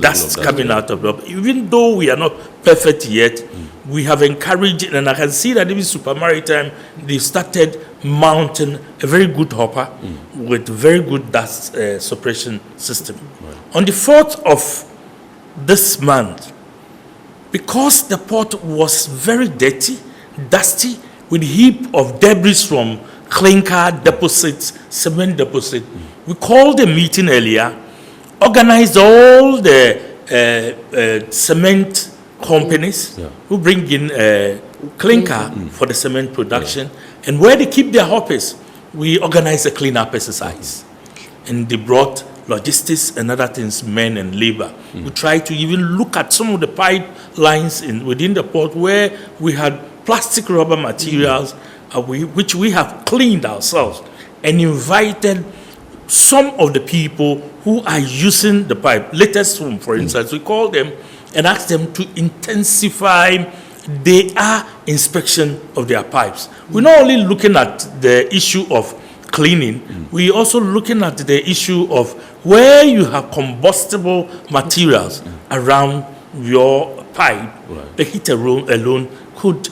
dust coming out of them. Even though we are not perfect yet, we have encouraged, and I can see that even Super Maritime, they started mounting a very good hopper with very good dust suppression system. On the 4th of this month, because the port was very dirty, dusty, with a heap of debris from clinker deposits, cement deposit, we called a meeting earlier, organized all the cement companies who bring in clinker for the cement production, and where they keep their hoppers, we organize a cleanup exercise, and they brought logistics and other things, men and labor. We try to even look at some of the pipelines within the port where we had plastic rubber materials, which we have cleaned ourselves, and invited some of the people who are using the pipe, latest one, for instance, we call them and ask them to intensify their inspection of their pipes. We're not only looking at the issue of cleaning, we're also looking at the issue of where you have combustible materials around your pipe. The heat alone could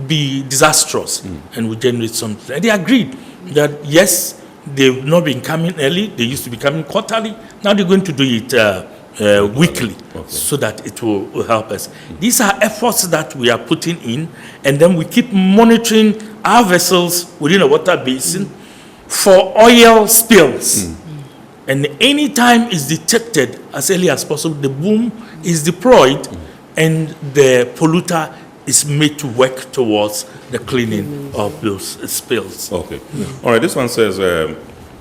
be disastrous and would generate something. And they agreed that yes, they've not been coming early, they used to be coming quarterly, now they're going to do it weekly, so that it will help us. These are efforts that we are putting in, and then we keep monitoring our vessels within a water basin for oil spills. And any time it's detected as early as possible, the boom is deployed and the polluter is made to work towards the cleaning of those spills. Okay. All right, this one says,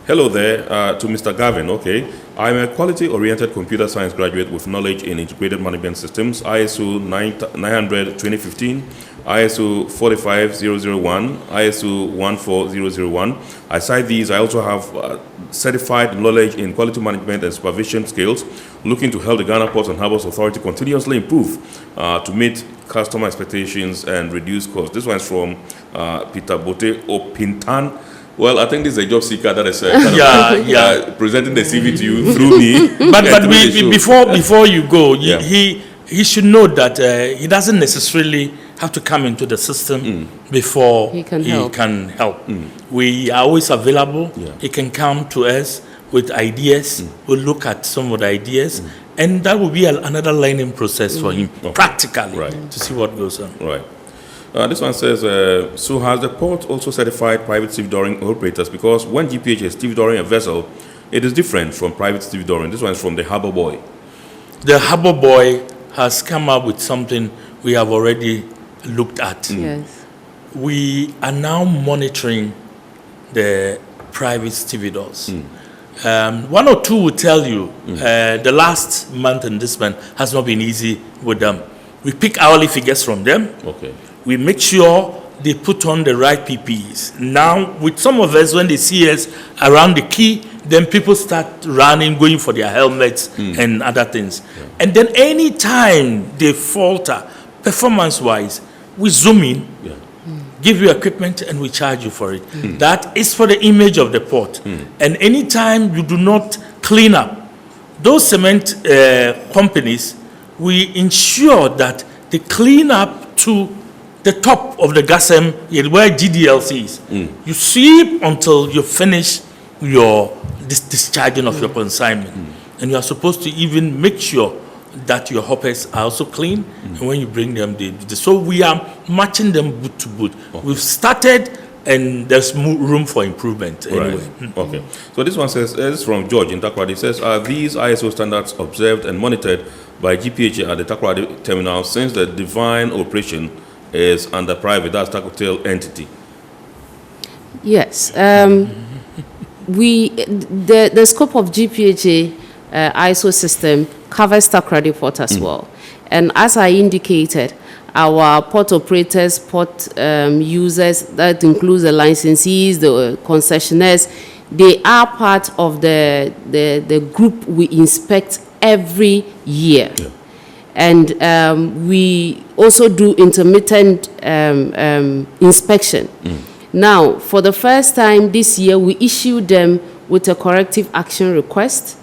hello there to Mr. Gavin. Okay. I'm a quality-oriented computer science graduate with knowledge in integrated management systems, ISO 900-2015, ISO 45001, ISO 14001. Aside these, I also have certified knowledge in quality management and supervision skills, looking to help the Ghana Ports and Harbors Authority continuously improve to meet customer expectations and reduce costs. This one is from Peter Bote Opintan. Well, I think this is a job seeker that is presenting the CV to you through me. But before you go, he should know that he doesn't necessarily have to come into the system before he can help. We are always available. He can come to us with ideas. We'll look at some of the ideas, and that will be another learning process for him, practically, to see what goes on. Right. This one says, so has the port also certified private stevedoring operators? Because when GPH is stevedoring a vessel, it is different from private stevedoring. This one is from the Harbour Boy. The Harbour Boy has come up with something we have already looked at. Yes. We are now monitoring the private stevedores. One or two will tell you the last month and this month has not been easy with them. We pick hourly figures from them. Okay. We make sure they put on the right PPEs. Now, with some of us, when they see us around the quay, then people start running, going for their helmets and other things. And then any time they falter, performance-wise, we zoom in, give you equipment, and we charge you for it. That is for the image of the port. And any time you do not clean up, those cement companies, we ensure that they clean up to the top of the GASM, where GDLC is. You sweep until you finish your discharging of your consignment. And you are supposed to even make sure that your hoppers are also clean, and when you bring them, they do this. So we are matching them boot to boot. We've started, and there's room for improvement anyway. Okay. So this one says, this is from George in Takoradi. It says, are these ISO standards observed and monitored by GPH at the Takoradi terminal since the divine operation is under private, that's Takotel entity? Yes. The scope of GPHA ISO system covers Takoradi Port as well. And as I indicated, our port operators, port users, that includes the licensees, the concessionaires, they are part of the group we inspect every year. And we also do intermittent inspection. Now, for the first time this year, we issued them with a corrective action request.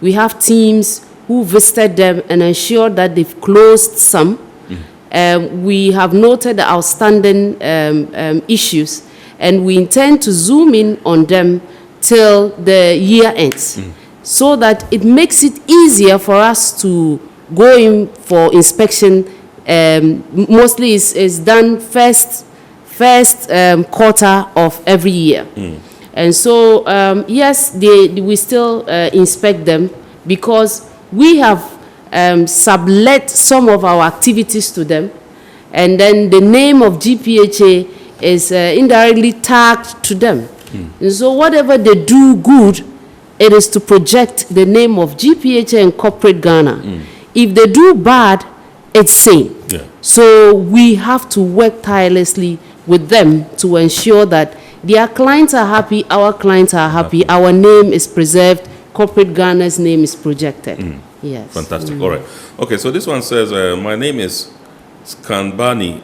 We have teams who visited them and ensured that they've closed some. We have noted the outstanding issues, and we intend to zoom in on them till the year ends, so that it makes it easier for us to go in for inspection. Mostly is done first quarter of every year. And so, yes, we still inspect them, because we have sublet some of our activities to them, and then the name of GPHA is indirectly tagged to them. And so whatever they do good, it is to project the name of GPHA and corporate Ghana. If they do bad, it's same. So we have to work tirelessly with them to ensure that their clients are happy, our clients are happy, our name is preserved, corporate Ghana's name is projected. Yes. Fantastic. All right. Okay, so this one says, my name is Skabani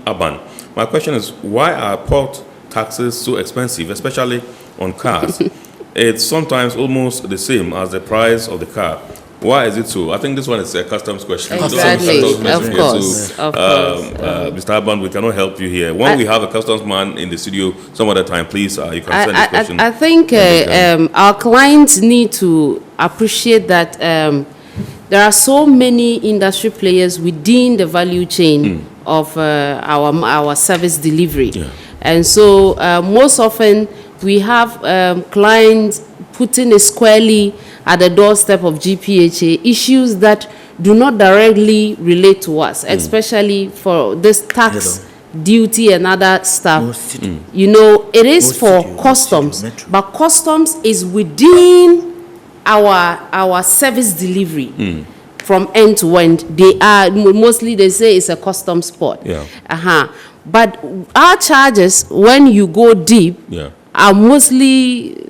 Aban. My question is, why are port taxes so expensive, especially on cars? It's sometimes almost the same as the price of the car. Why is it so? I think this one is a customs question. Exactly. Of course. Mr. Aban, we cannot help you here. When we have a customs man in the studio some other time, please, you can send this question. I think our clients need to appreciate that there are so many industry players within the value chain of our service delivery. And so most often we have clients putting it squarely at the doorstep of GPHA, issues that do not directly relate to us, especially for this tax duty and other stuff. You know, it is for customs, but customs is within our service delivery. From end to end, they are mostly, they say it's a customs spot. But our charges, when you go deep, are mostly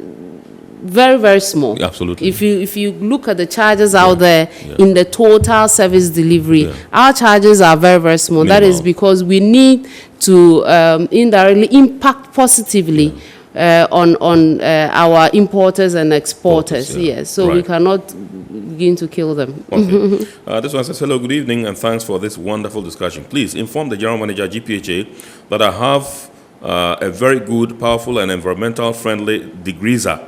very, very small. Absolutely. If you look at the charges out there in the total service delivery, our charges are very, very small. Minimal. That is because we need to indirectly impact positively on our importers and exporters. Yes, so we cannot begin to kill them. Okay. This one says, hello, good evening, and thanks for this wonderful discussion. Please inform the General Manager, GPHA, that I have a very good, powerful, and environmental-friendly degreaser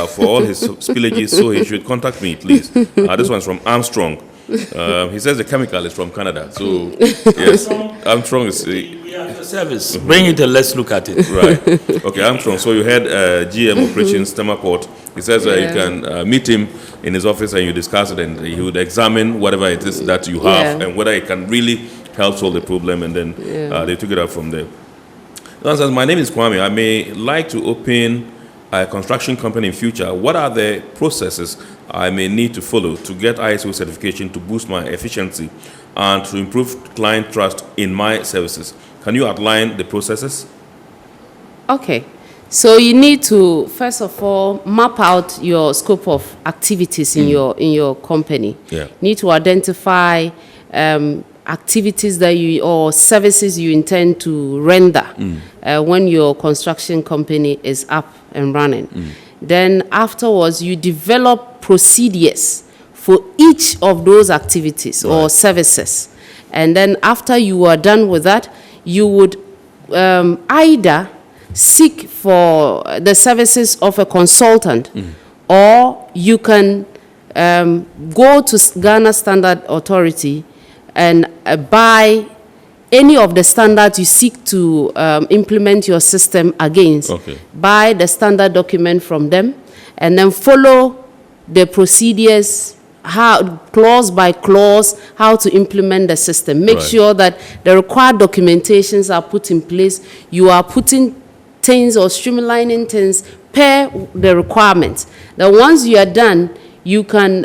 for all his spillages, so he should contact me, please. This one's from Armstrong. He says the chemical is from Canada. So, yes, Armstrong is... service. Bring it and let's look at it. Right. Okay, Armstrong. So you had GM Operations, Tema Port. He says you can meet him in his office and you discuss it, and he would examine whatever it is that you have and whether it can really help solve the problem, and then they took it up from there. He says, my name is Kwame. I may like to open a construction company in future. What are the processes I may need to follow to get ISO certification to boost my efficiency and to improve client trust in my services? Can you outline the processes? Okay. So you need to, first of all, map out your scope of activities in your company. You need to identify activities that or services you intend to render when your construction company is up and running. Then afterwards, you develop procedures for each of those activities or services. And then after you are done with that, you would either seek for the services of a consultant, or you can go to Ghana Standard Authority and buy any of the standards you seek to implement your system against. Buy the standard document from them, and then follow the procedures, how clause by clause, how to implement the system. Make sure that the required documentations are put in place. You are putting things or streamlining things per the requirements. Then once you are done, you can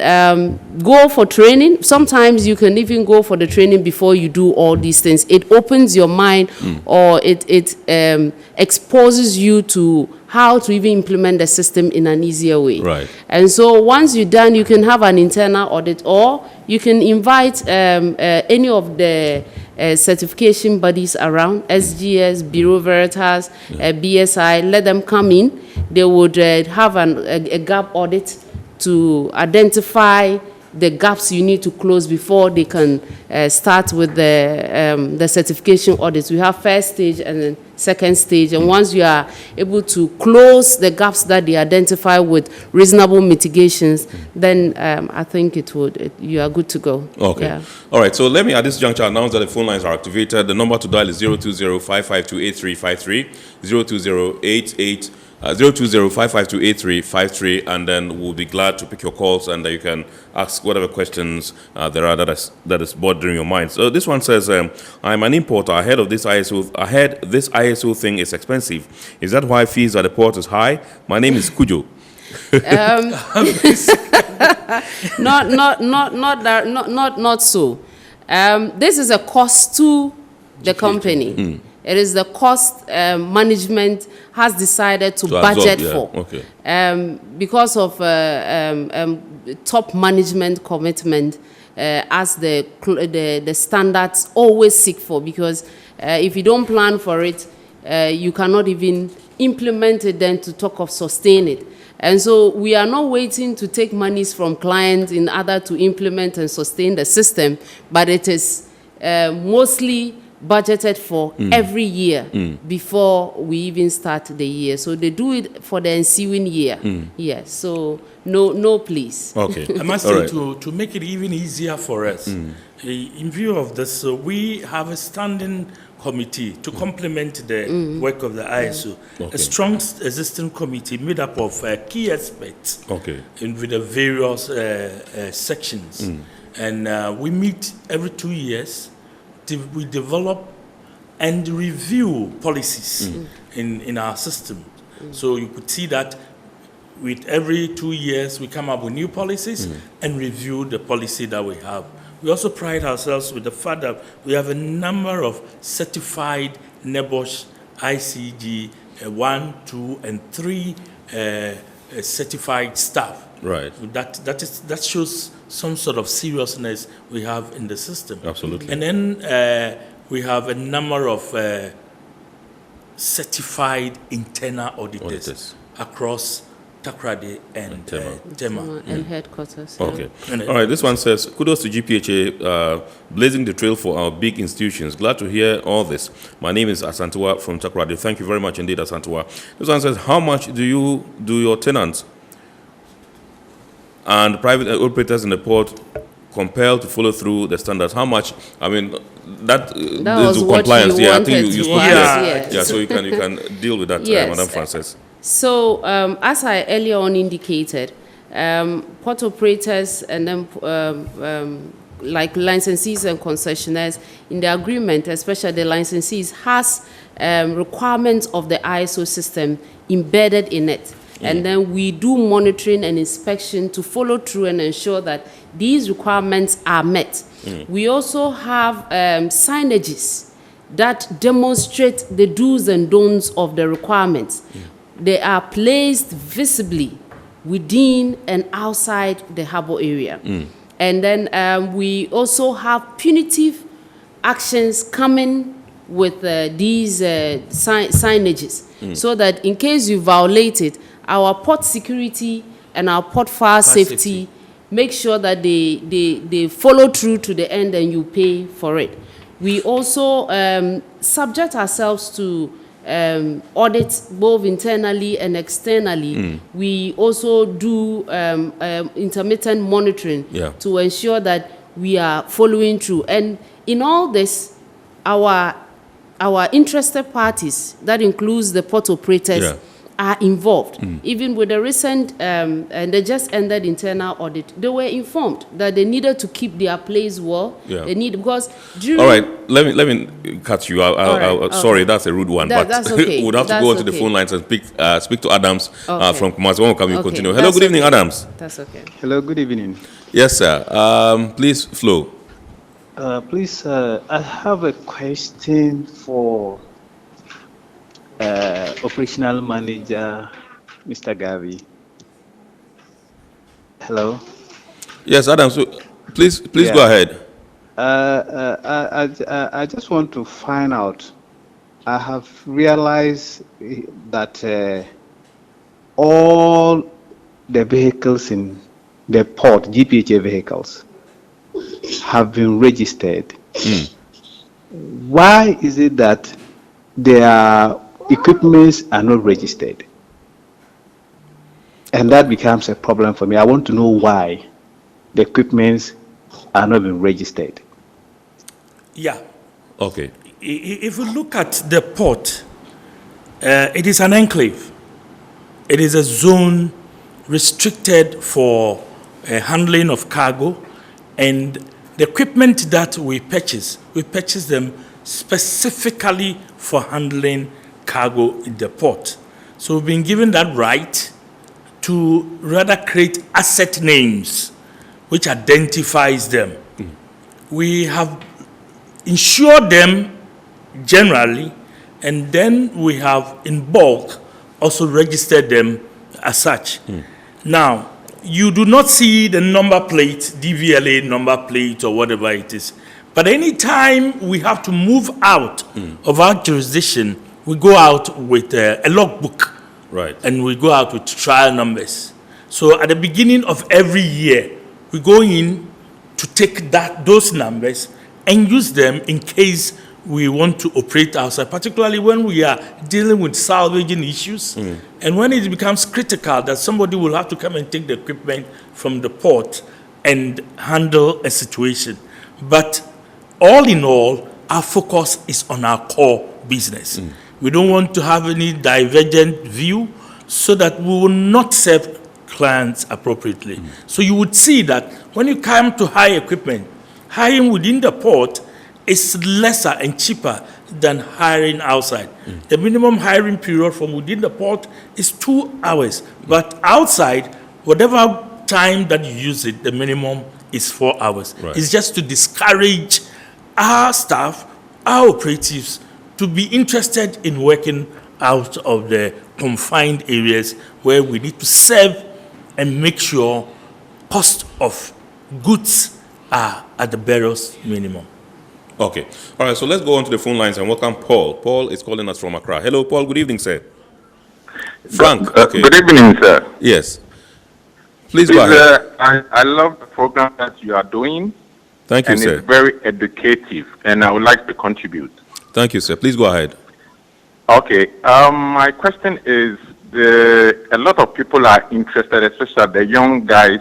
go for training. Sometimes you can even go for the training before you do all these things. It opens your mind, or it exposes you to how to even implement the system in an easier way. And so once you're done, you can have an internal audit, or you can invite any of the certification bodies around, SGS, Bureau Veritas, BSI, let them come in. They would have a gap audit to identify the gaps you need to close before they can start with the certification audits. We have first stage and then second stage, and once you are able to close the gaps that they identify with reasonable mitigations, then I think you are good to go. Okay. All right, so let me at this juncture announce that the phone lines are activated. The number to dial is 020-552-8353, 020-552-8353, and then we'll be glad to pick your calls, and you can ask whatever questions there are that is bothering your mind. So this one says, I'm an importer. I heard this ISO thing is expensive. Is that why fees at the port is high? My name is Kujo. Not so. This is a cost to the company. It is the cost management has decided to budget for. Okay. Because of top management commitment, as the standards always seek for. Because if you don't plan for it, you cannot even implement it then to talk of sustain it. And so we are not waiting to take monies from clients in order to implement and sustain the system, but it is mostly budgeted for every year before we even start the year. So they do it for the ensuing year. Yes, so no please. Okay. I must say, to make it even easier for us, in view of this, we have a standing committee to complement the work of the ISO. Okay. A strong existing committee made up of key experts with the various sections. And we meet every 2 years. We develop and review policies in our system. So you could see that with every 2 years, we come up with new policies and review the policy that we have. We also pride ourselves with the fact that we have a number of certified NEBOSH ICG 1, 2, and 3 certified staff. Right. That shows some sort of seriousness we have in the system. Absolutely. And then we have a number of certified internal auditors across Takoradi and Tema. And headquarters. Okay. All right, this one says, kudos to GPHA, blazing the trail for our big institutions. Glad to hear all this. My name is Asantua from Takoradi. Thank you very much indeed, Asantua. This one says, how much do your tenants and private operators in the port compelled to follow through the standards? How much? I mean, that was what compliance. You I think you spoke yes. Yeah, so you can deal with that, yes. Madam Frances. So, as I earlier on indicated, port operators and then like licensees and concessionaires in the agreement, especially the licensees, has requirements of the ISO system embedded in it. And then we do monitoring and inspection to follow through and ensure that these requirements are met. We also have signages that demonstrate the do's and don'ts of the requirements. They are placed visibly within and outside the harbor area. And then we also have punitive actions coming with these signages, so that in case you violate it, our port security and our port fire safety make sure that they follow through to the end and you pay for it. We also subject ourselves to audits both internally and externally. We also do intermittent monitoring to ensure that we are following through. And in all this, our interested parties, that includes the port operators, are involved. Even with the recent and they just ended internal audit, they were informed that they needed to keep their place well. They need, because during... All right, let me cut you. Sorry, that's a rude one, but that's okay. we'll have to go onto the phone lines and speak to Adams from Kumasi. When we come, you continue. Hello, good evening, Adams. That's okay. Hello, good evening. Yes, sir. Please, Flo. Please, I have a question for operational manager, Mr. Gavi. Hello. Yes, Adam. So, please go ahead. I just want to find out. I have realized that all the vehicles in the port, GPHA vehicles, have been registered. Why is it that their equipments are not registered? And that becomes a problem for me. I want to know why the equipments are not being registered. Yeah. Okay. If you look at the port, it is an enclave. it is a zone restricted for handling of cargo, and the equipment that we purchase them specifically for handling cargo in the port. So we've been given that right to rather create asset names which identifies them. We have insured them generally, and then we have in bulk also registered them as such. Now, you do not see the number plate, DVLA number plate or whatever it is. But anytime we have to move out of our jurisdiction, we go out with a logbook. Right. And we go out with trial numbers. So at the beginning of every year, we go in to take those numbers and use them in case we want to operate outside, particularly when we are dealing with salvaging issues, and when it becomes critical that somebody will have to come and take the equipment from the port and handle a situation. But all in all, our focus is on our core business. We don't want to have any divergent view so that we will not serve clients appropriately. So you would see that when you come to hire equipment, hiring within the port is lesser and cheaper than hiring outside. The minimum hiring period from within the port is 2 hours, but outside, whatever time that you use it, the minimum is 4 hours. Right. It's just to discourage our staff, our operatives, to be interested in working out of the confined areas where we need to serve and make sure cost of goods are at the barest minimum. Okay. All right, so let's go on to the phone lines and welcome Paul. Paul is calling us from Accra. Hello, Paul. Good evening, sir. Frank. Okay. Good evening, sir. Yes. Please go ahead. I love the program that you are doing. Thank you, and sir. It's very educative, and I would like to contribute. Thank you, sir. Please go ahead. Okay. My question is, a lot of people are interested, especially the young guys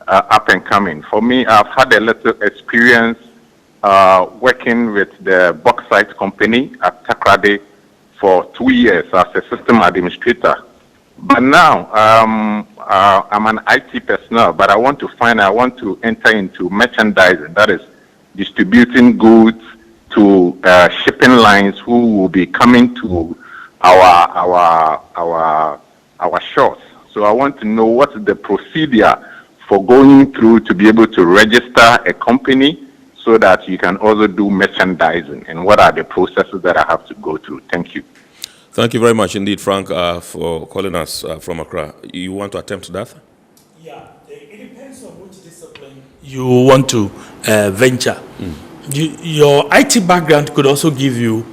up and coming. For me, I've had a little experience working with the bauxite company at Takrade for 2 years as a system administrator. But now I'm an IT personnel, but I want to enter into merchandising, that is distributing goods to shipping lines who will be coming to our shores. So I want to know what is the procedure for going through to be able to register a company so that you can also do merchandising, and what are the processes that I have to go through. Thank you. Thank you very much indeed, Frank, for calling us from Accra. You want to attempt that? Yeah, it depends on which discipline you want to venture. Your IT background could also give you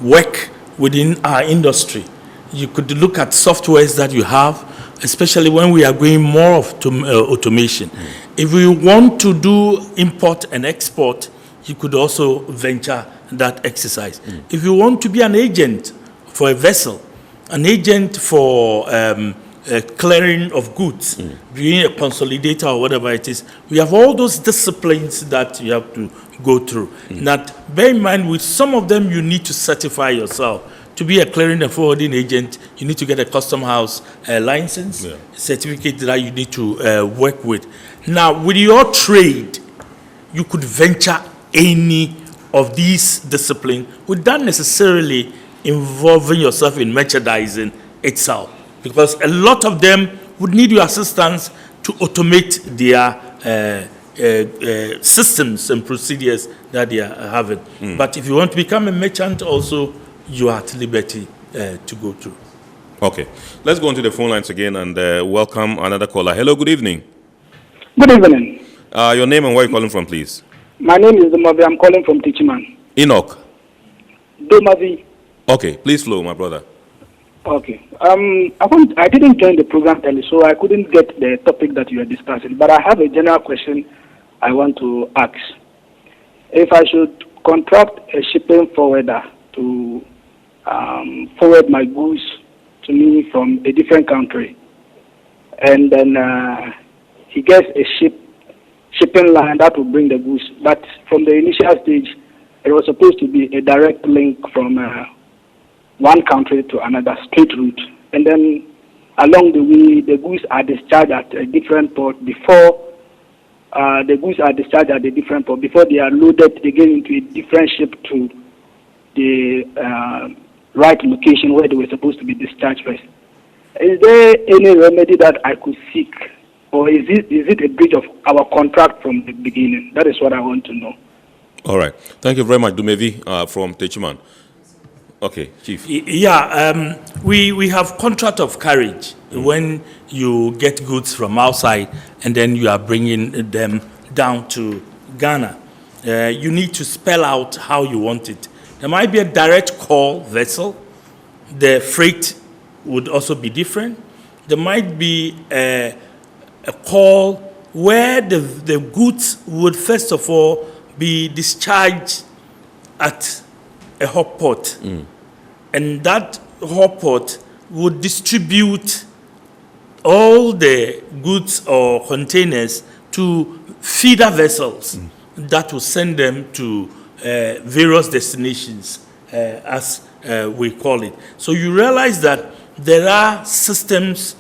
work within our industry. You could look at softwares that you have, especially when we are going more of automation. If we want to do import and export, you could also venture that exercise. If you want to be an agent for a vessel, an agent for clearing of goods, being a consolidator or whatever it is, we have all those disciplines that you have to go through. Now, bear in mind, with some of them, you need to certify yourself. To be a clearing and forwarding agent, you need to get a custom house license, certificate that you need to work with. Now, with your trade, you could venture any of these disciplines without necessarily involving yourself in merchandising itself, because a lot of them would need your assistance to automate their systems and procedures that they are having. But if you want to become a merchant also, you are at liberty to go through. Okay. Let's go on to the phone lines again and welcome another caller. Hello, good evening. Good evening. Your name and where you're calling from, please. My name is Domavi. I'm calling from Tichiman. Enoch. Domavi. Okay, please flow, my brother. Okay. I didn't join the program early, so I couldn't get the topic that you are discussing. But I have a general question I want to ask. If I should contract a shipping forwarder to forward my goods to me from a different country, and then he gets a shipping line that will bring the goods, but from the initial stage, it was supposed to be a direct link from one country to another, straight route. And then along the way, the goods are discharged at a different port before the goods are discharged at a different port. Before they are loaded, they get into a different ship to the right location where they were supposed to be discharged first. Is there any remedy that I could seek, or is it a breach of our contract from the beginning? That is what I want to know. All right. Thank you very much, Dumevi from Techiman. Okay, Chief. Yeah, we have contract of carriage when you get goods from outside and then you are bringing them down to Ghana. You need to spell out how you want it. There might be a direct call vessel. The freight would also be different. There might be a call where the goods would first of all be discharged at a hot pot. And that hot pot would distribute all the goods or containers to feeder vessels that will send them to various destinations, as we call it. So you realize that there are systems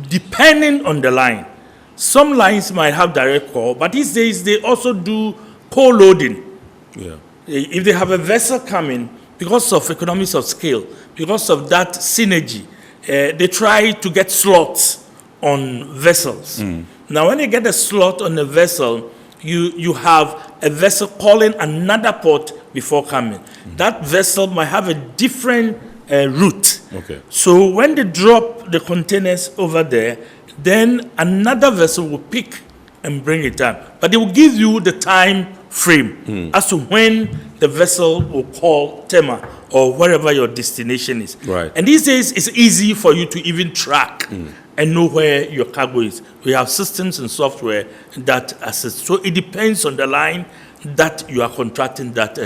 depending on the line. Some lines might have direct call, but these days they also do co-loading. Yeah. If they have a vessel coming, because of economies of scale, because of that synergy, they try to get slots on vessels. Now, when you get a slot on a vessel, you have a vessel calling another port before coming. That vessel might have a different route. Okay. So when they drop the containers over there, then another vessel will pick and bring it down. But they will give you the time frame as to when the vessel will call Tema or wherever your destination is. Right. And these days, it's easy for you to even track and know where your cargo is. We have systems and software that assist. So it depends on the line that you are contracting that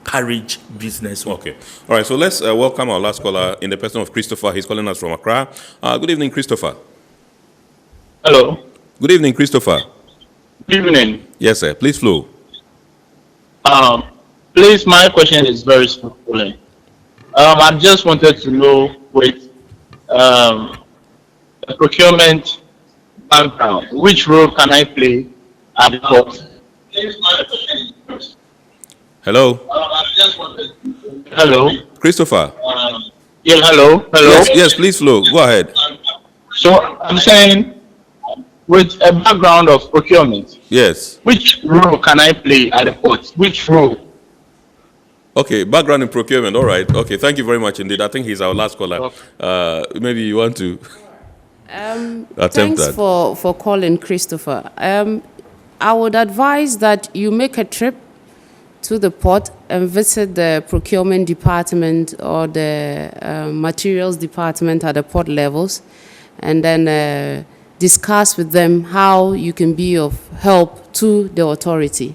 carriage business. Okay. All right, so let's welcome our last caller in the person of Christopher. He's calling us from Accra. Good evening, Christopher. Hello. Good evening, Christopher. Good evening. Yes, sir. Please flow. Please, my question is very simple. I just wanted to know with a procurement background, which role can I play at the port? Hello. Hello. Christopher. Yeah, hello. Hello. Yes, please flow. Go ahead. So I'm saying, with a background of procurement, yes, which role can I play at the port? Which role? Okay, background in procurement. All right. Okay, thank you very much indeed. I think he's our last caller. Maybe you want to attempt thanks that. for calling, Christopher. I would advise that you make a trip to the port and visit the procurement department or the materials department at the port levels, and then discuss with them how you can be of help to the authority.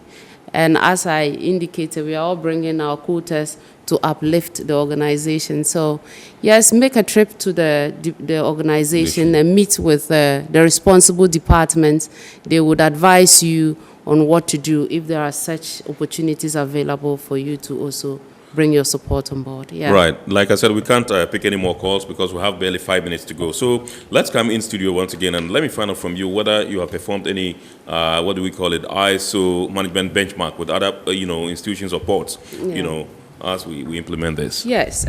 And as I indicated, we are all bringing our quotas to uplift the organization. So yes, make a trip to the organization and meet with the responsible departments. They would advise you on what to do if there are such opportunities available for you to also bring your support on board. Yeah. Right. Like I said, we can't pick any more calls because we have barely 5 minutes to go. So let's come in studio once again and let me find out from you whether you have performed any, what do we call it, ISO management benchmark with other, institutions or ports, as we implement this. Yes.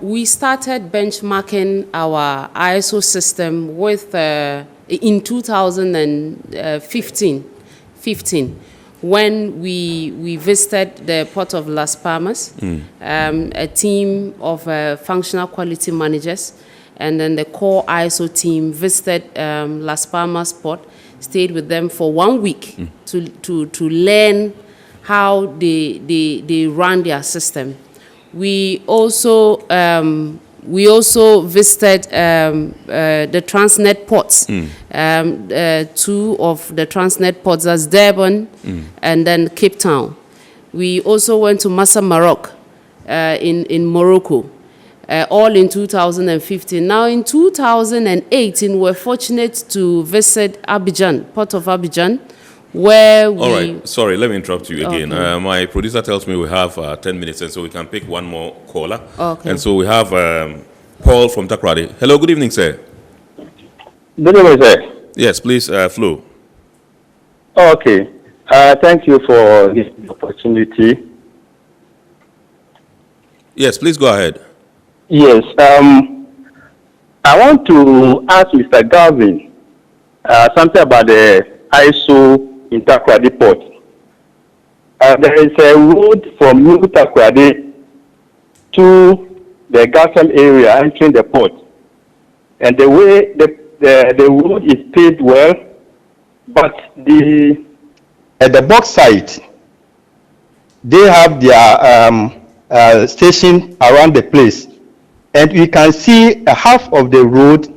We started benchmarking our ISO system with in 2015. When we visited the port of Las Palmas, a team of functional quality managers, and then the core ISO team visited Las Palmas port, stayed with them for 1 week to learn how they run their system. We also visited the Transnet ports, 2 of the Transnet ports, that's Durban and then Cape Town. We also went to Massa Maroc in Morocco, all in 2015. Now in 2018, we're fortunate to visit Abidjan, Port of Abidjan, where we... All right, sorry, let me interrupt you again. Okay. My producer tells me we have 10 minutes, and so we can pick one more caller. Okay. And so we have Paul from Takrady. Hello, good evening, sir. Good evening, sir. Yes, please, Flo. Okay. Thank you for this opportunity. Yes, please go ahead. Yes. I want to ask Mr. Gavin something about the ISO in Takoradi Port. There is a road from New Takoradi to the Gasam area entering the port. And the way the road is paved well, but at the box site, they have their station around the place. And we can see half of the road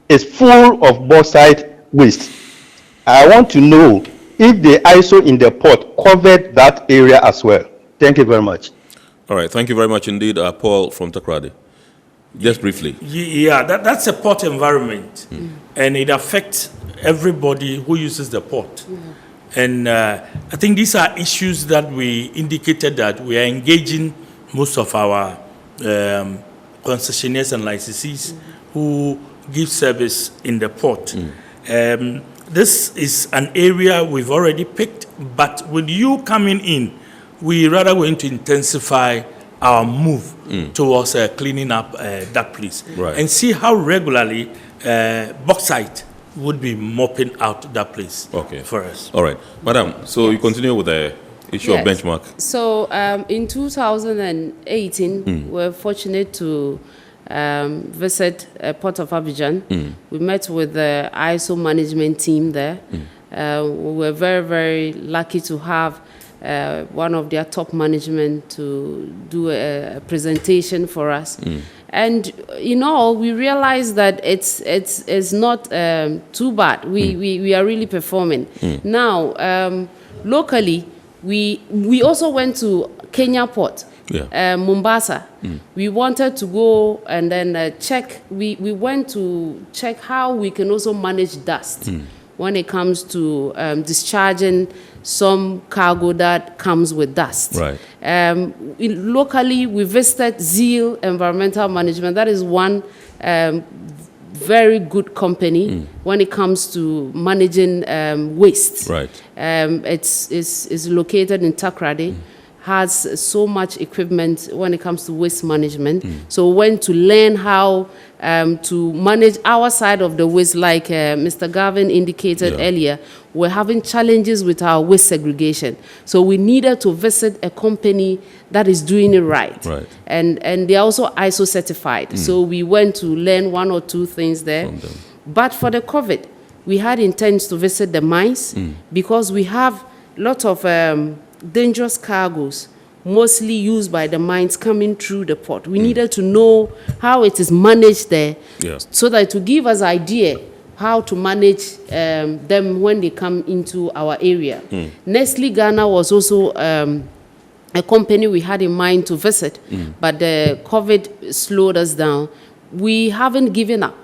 is full of bauxite waste. I want to know if the ISO in the port covered that area as well. Thank you very much. All right, thank you very much indeed, Paul from Takoradi. Just briefly. Yeah, that's a port environment, and it affects everybody who uses the port. And I think these are issues that we indicated that we are engaging most of our concessionaires and licensees who give service in the port. This is an area we've already picked, but with you coming in, we rather going to intensify our move towards cleaning up that place, Right. and see how regularly bauxite would be mopping out that place for us. All right. Madam, so you continue with the issue of Yes. benchmark. So in 2018, we were fortunate to visit Port of Abidjan. We met with the ISO management team there. We were very, very lucky to have one of their top management to do a presentation for us. And in all, we realized that it's not too bad. We are really performing. Now, locally, we also went to Kenya Port, Mombasa. We wanted to go and then check. We went to check how we can also manage dust when it comes to discharging some cargo that comes with dust. Right. Locally, we visited Zeal Environmental Management. That is one very good company when it comes to managing waste. Right. It's located in Takoradi, has so much equipment when it comes to waste management. So we went to learn how to manage our side of the waste, like Mr. Gavin indicated earlier. We're having challenges with our waste segregation. So we needed to visit a company that is doing it right. Right. And they're also ISO certified. So we went to learn one or two things there. But for the COVID, we had intents to visit the mines because we have a lot of dangerous cargoes, mostly used by the mines coming through the port. We needed to know how it is managed there, so that to give us idea how to manage them when they come into our area. Nestle Ghana was also a company we had in mind to visit, but the COVID slowed us down. We haven't given up.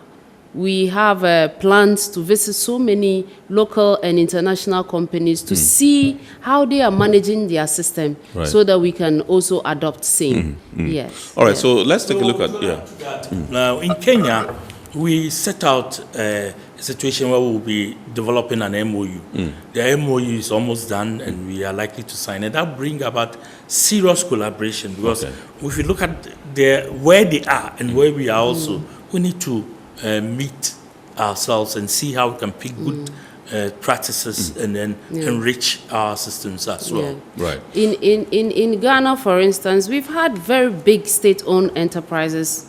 We have plans to visit so many local and international companies to see how they are managing their system, Right. so that we can also adopt same. Yes. All right, so let's take a look at, Now, in Kenya, we set out a situation where we will be developing an MOU. The MOU is almost done, and we are likely to sign it. That brings about serious collaboration, because if you look at where they are and where we are also, we need to meet ourselves and see how we can pick good practices and then enrich our systems as well. Right. In Ghana, for instance, we've had very big state-owned enterprises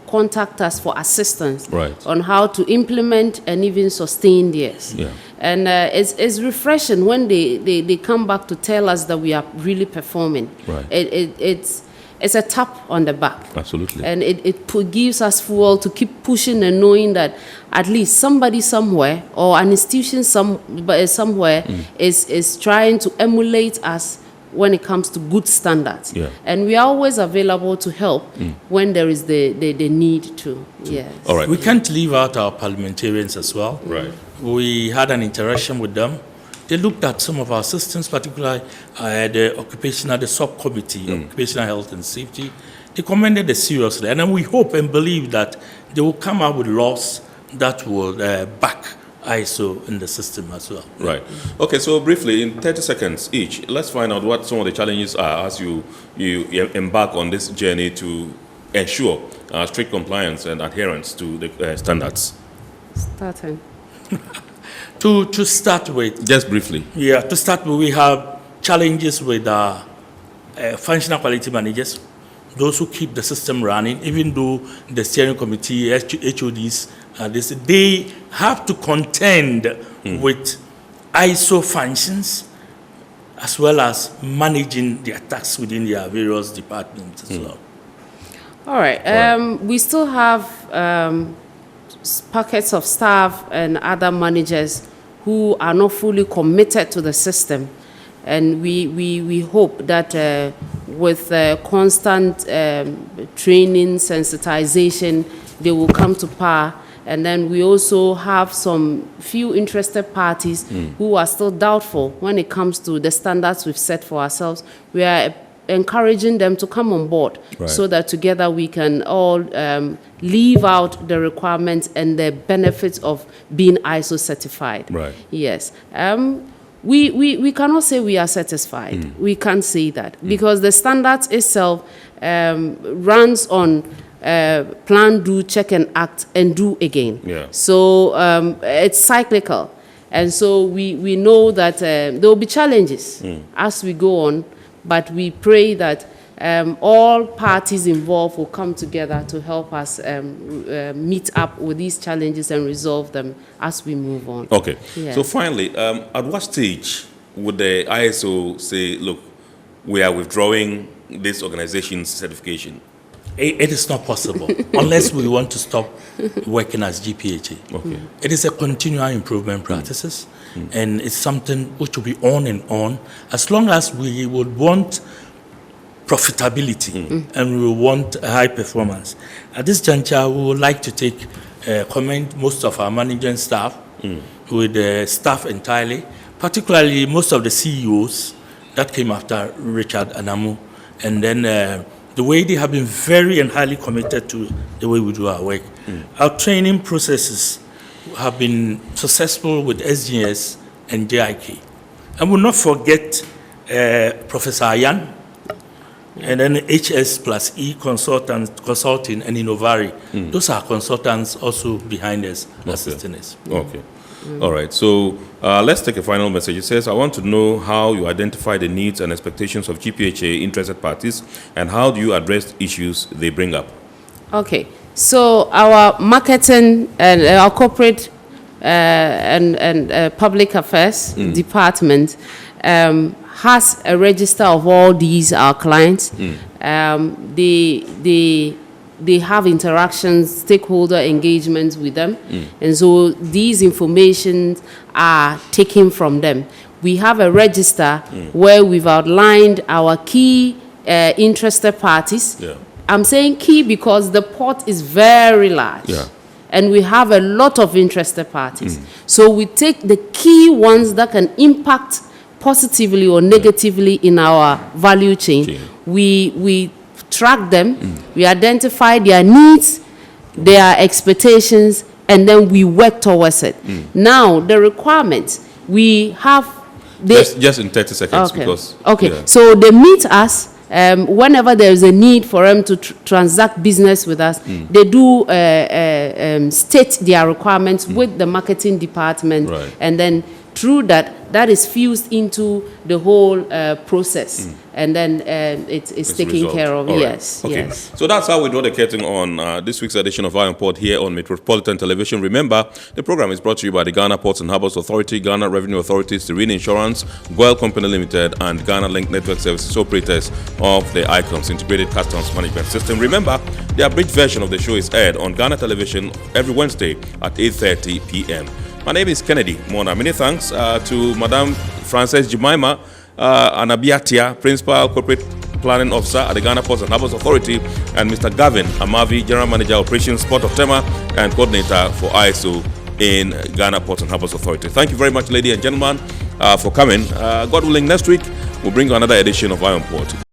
contact us for assistance on how to implement and even sustain theirs. And it's refreshing when they come back to tell us that we are really performing. It's a tap on the back. Absolutely. And it gives us fuel to keep pushing and knowing that at least somebody somewhere or an institution somewhere is trying to emulate us when it comes to good standards. And we are always available to help when there is the need to. Yes. All right. We can't leave out our parliamentarians as well. Right. We had an interaction with them. They looked at some of our systems, particularly the subcommittee, occupational health and safety. They commended it seriously. And then we hope and believe that they will come up with laws that will back ISO in the system as well. Right. Okay, so briefly, in 30 seconds each, let's find out what some of the challenges are as you embark on this journey to ensure strict compliance and adherence to the standards. Starting. To start with. Just briefly. Yeah, to start with, we have challenges with functional quality managers, those who keep the system running, even though the steering committee, HODs, they have to contend with ISO functions as well as managing the attacks within their various departments as well. All right. We still have pockets of staff and other managers who are not fully committed to the system. And we hope that with constant training, sensitization, they will come to power. And then we also have some few interested parties who are still doubtful when it comes to the standards we've set for ourselves. We are encouraging them to come on board so that together we can all leave out the requirements and the benefits of being ISO certified. Right. Yes. We cannot say we are satisfied. We can't say that because the standards itself runs on plan, do, check and act and do again. Yeah. So it's cyclical. And so we know that there will be challenges as we go on, but we pray that all parties involved will come together to help us meet up with these challenges and resolve them as we move on. Okay. Yeah. So finally, at what stage would the ISO say, look, we are withdrawing this organization's certification? It is not possible unless we want to stop working as GPHA. Okay. It is a continual improvement practices, and it's something which will be on and on as long as we would want profitability and we want a high performance. At this juncture, we would like to commend most of our management staff with the staff entirely, particularly most of the CEOs that came after Richard Anamu, and then the way they have been very and highly committed to the way we do our work. Our training processes have been successful with SGS and JIK. And we'll not forget Professor Ayan, and then HS plus E Consulting and Innovari. Those are consultants also behind us, assisting us. Okay. All right. So let's take a final message. It says, I want to know how you identify the needs and expectations of GPHA interested parties and how do you address issues they bring up? Okay. So our marketing and our corporate and public affairs department has a register of all these our clients. They have interactions, stakeholder engagements with them. And so these information are taken from them. We have a register where we've outlined our key interested parties. Yeah. I'm saying key because the pot is very large. Yeah. And we have a lot of interested parties. So we take the key ones that can impact positively or negatively in our value chain. We track them, we identify their needs, their expectations, and then we work towards it. Now, the requirements, we have... Just in 30 seconds, because... Okay, yeah. So they meet us whenever there is a need for them to transact business with us. They do state their requirements with the marketing department, and then through that is fused into the whole process, and then it's taken resolved. care of. All right. Yes, Okay. yes. So that's how we draw the curtain on this week's edition of Iron Port here on Metropolitan Television. Remember, the program is brought to you by the Ghana Ports and Harbours Authority, Ghana Revenue Authority, Serene Insurance, Goyle Company Limited, and Ghana Link Network Services, operators of the ICOMS Integrated Customs Management System. Remember, the abridged version of the show is aired on Ghana Television every Wednesday at 8:30 p.m. My name is Kennedy Mona. Many thanks to Madame Frances Jemima Anabiatia, Principal Corporate Planning Officer at the Ghana Ports and Harbours Authority, and Mr. Gavin Amavi, General Manager Operations Port of Tema and Coordinator for ISO in Ghana Ports and Harbours Authority. Thank you very much, ladies and gentlemen, for coming. God willing, next week we'll bring you another edition of Iron Port.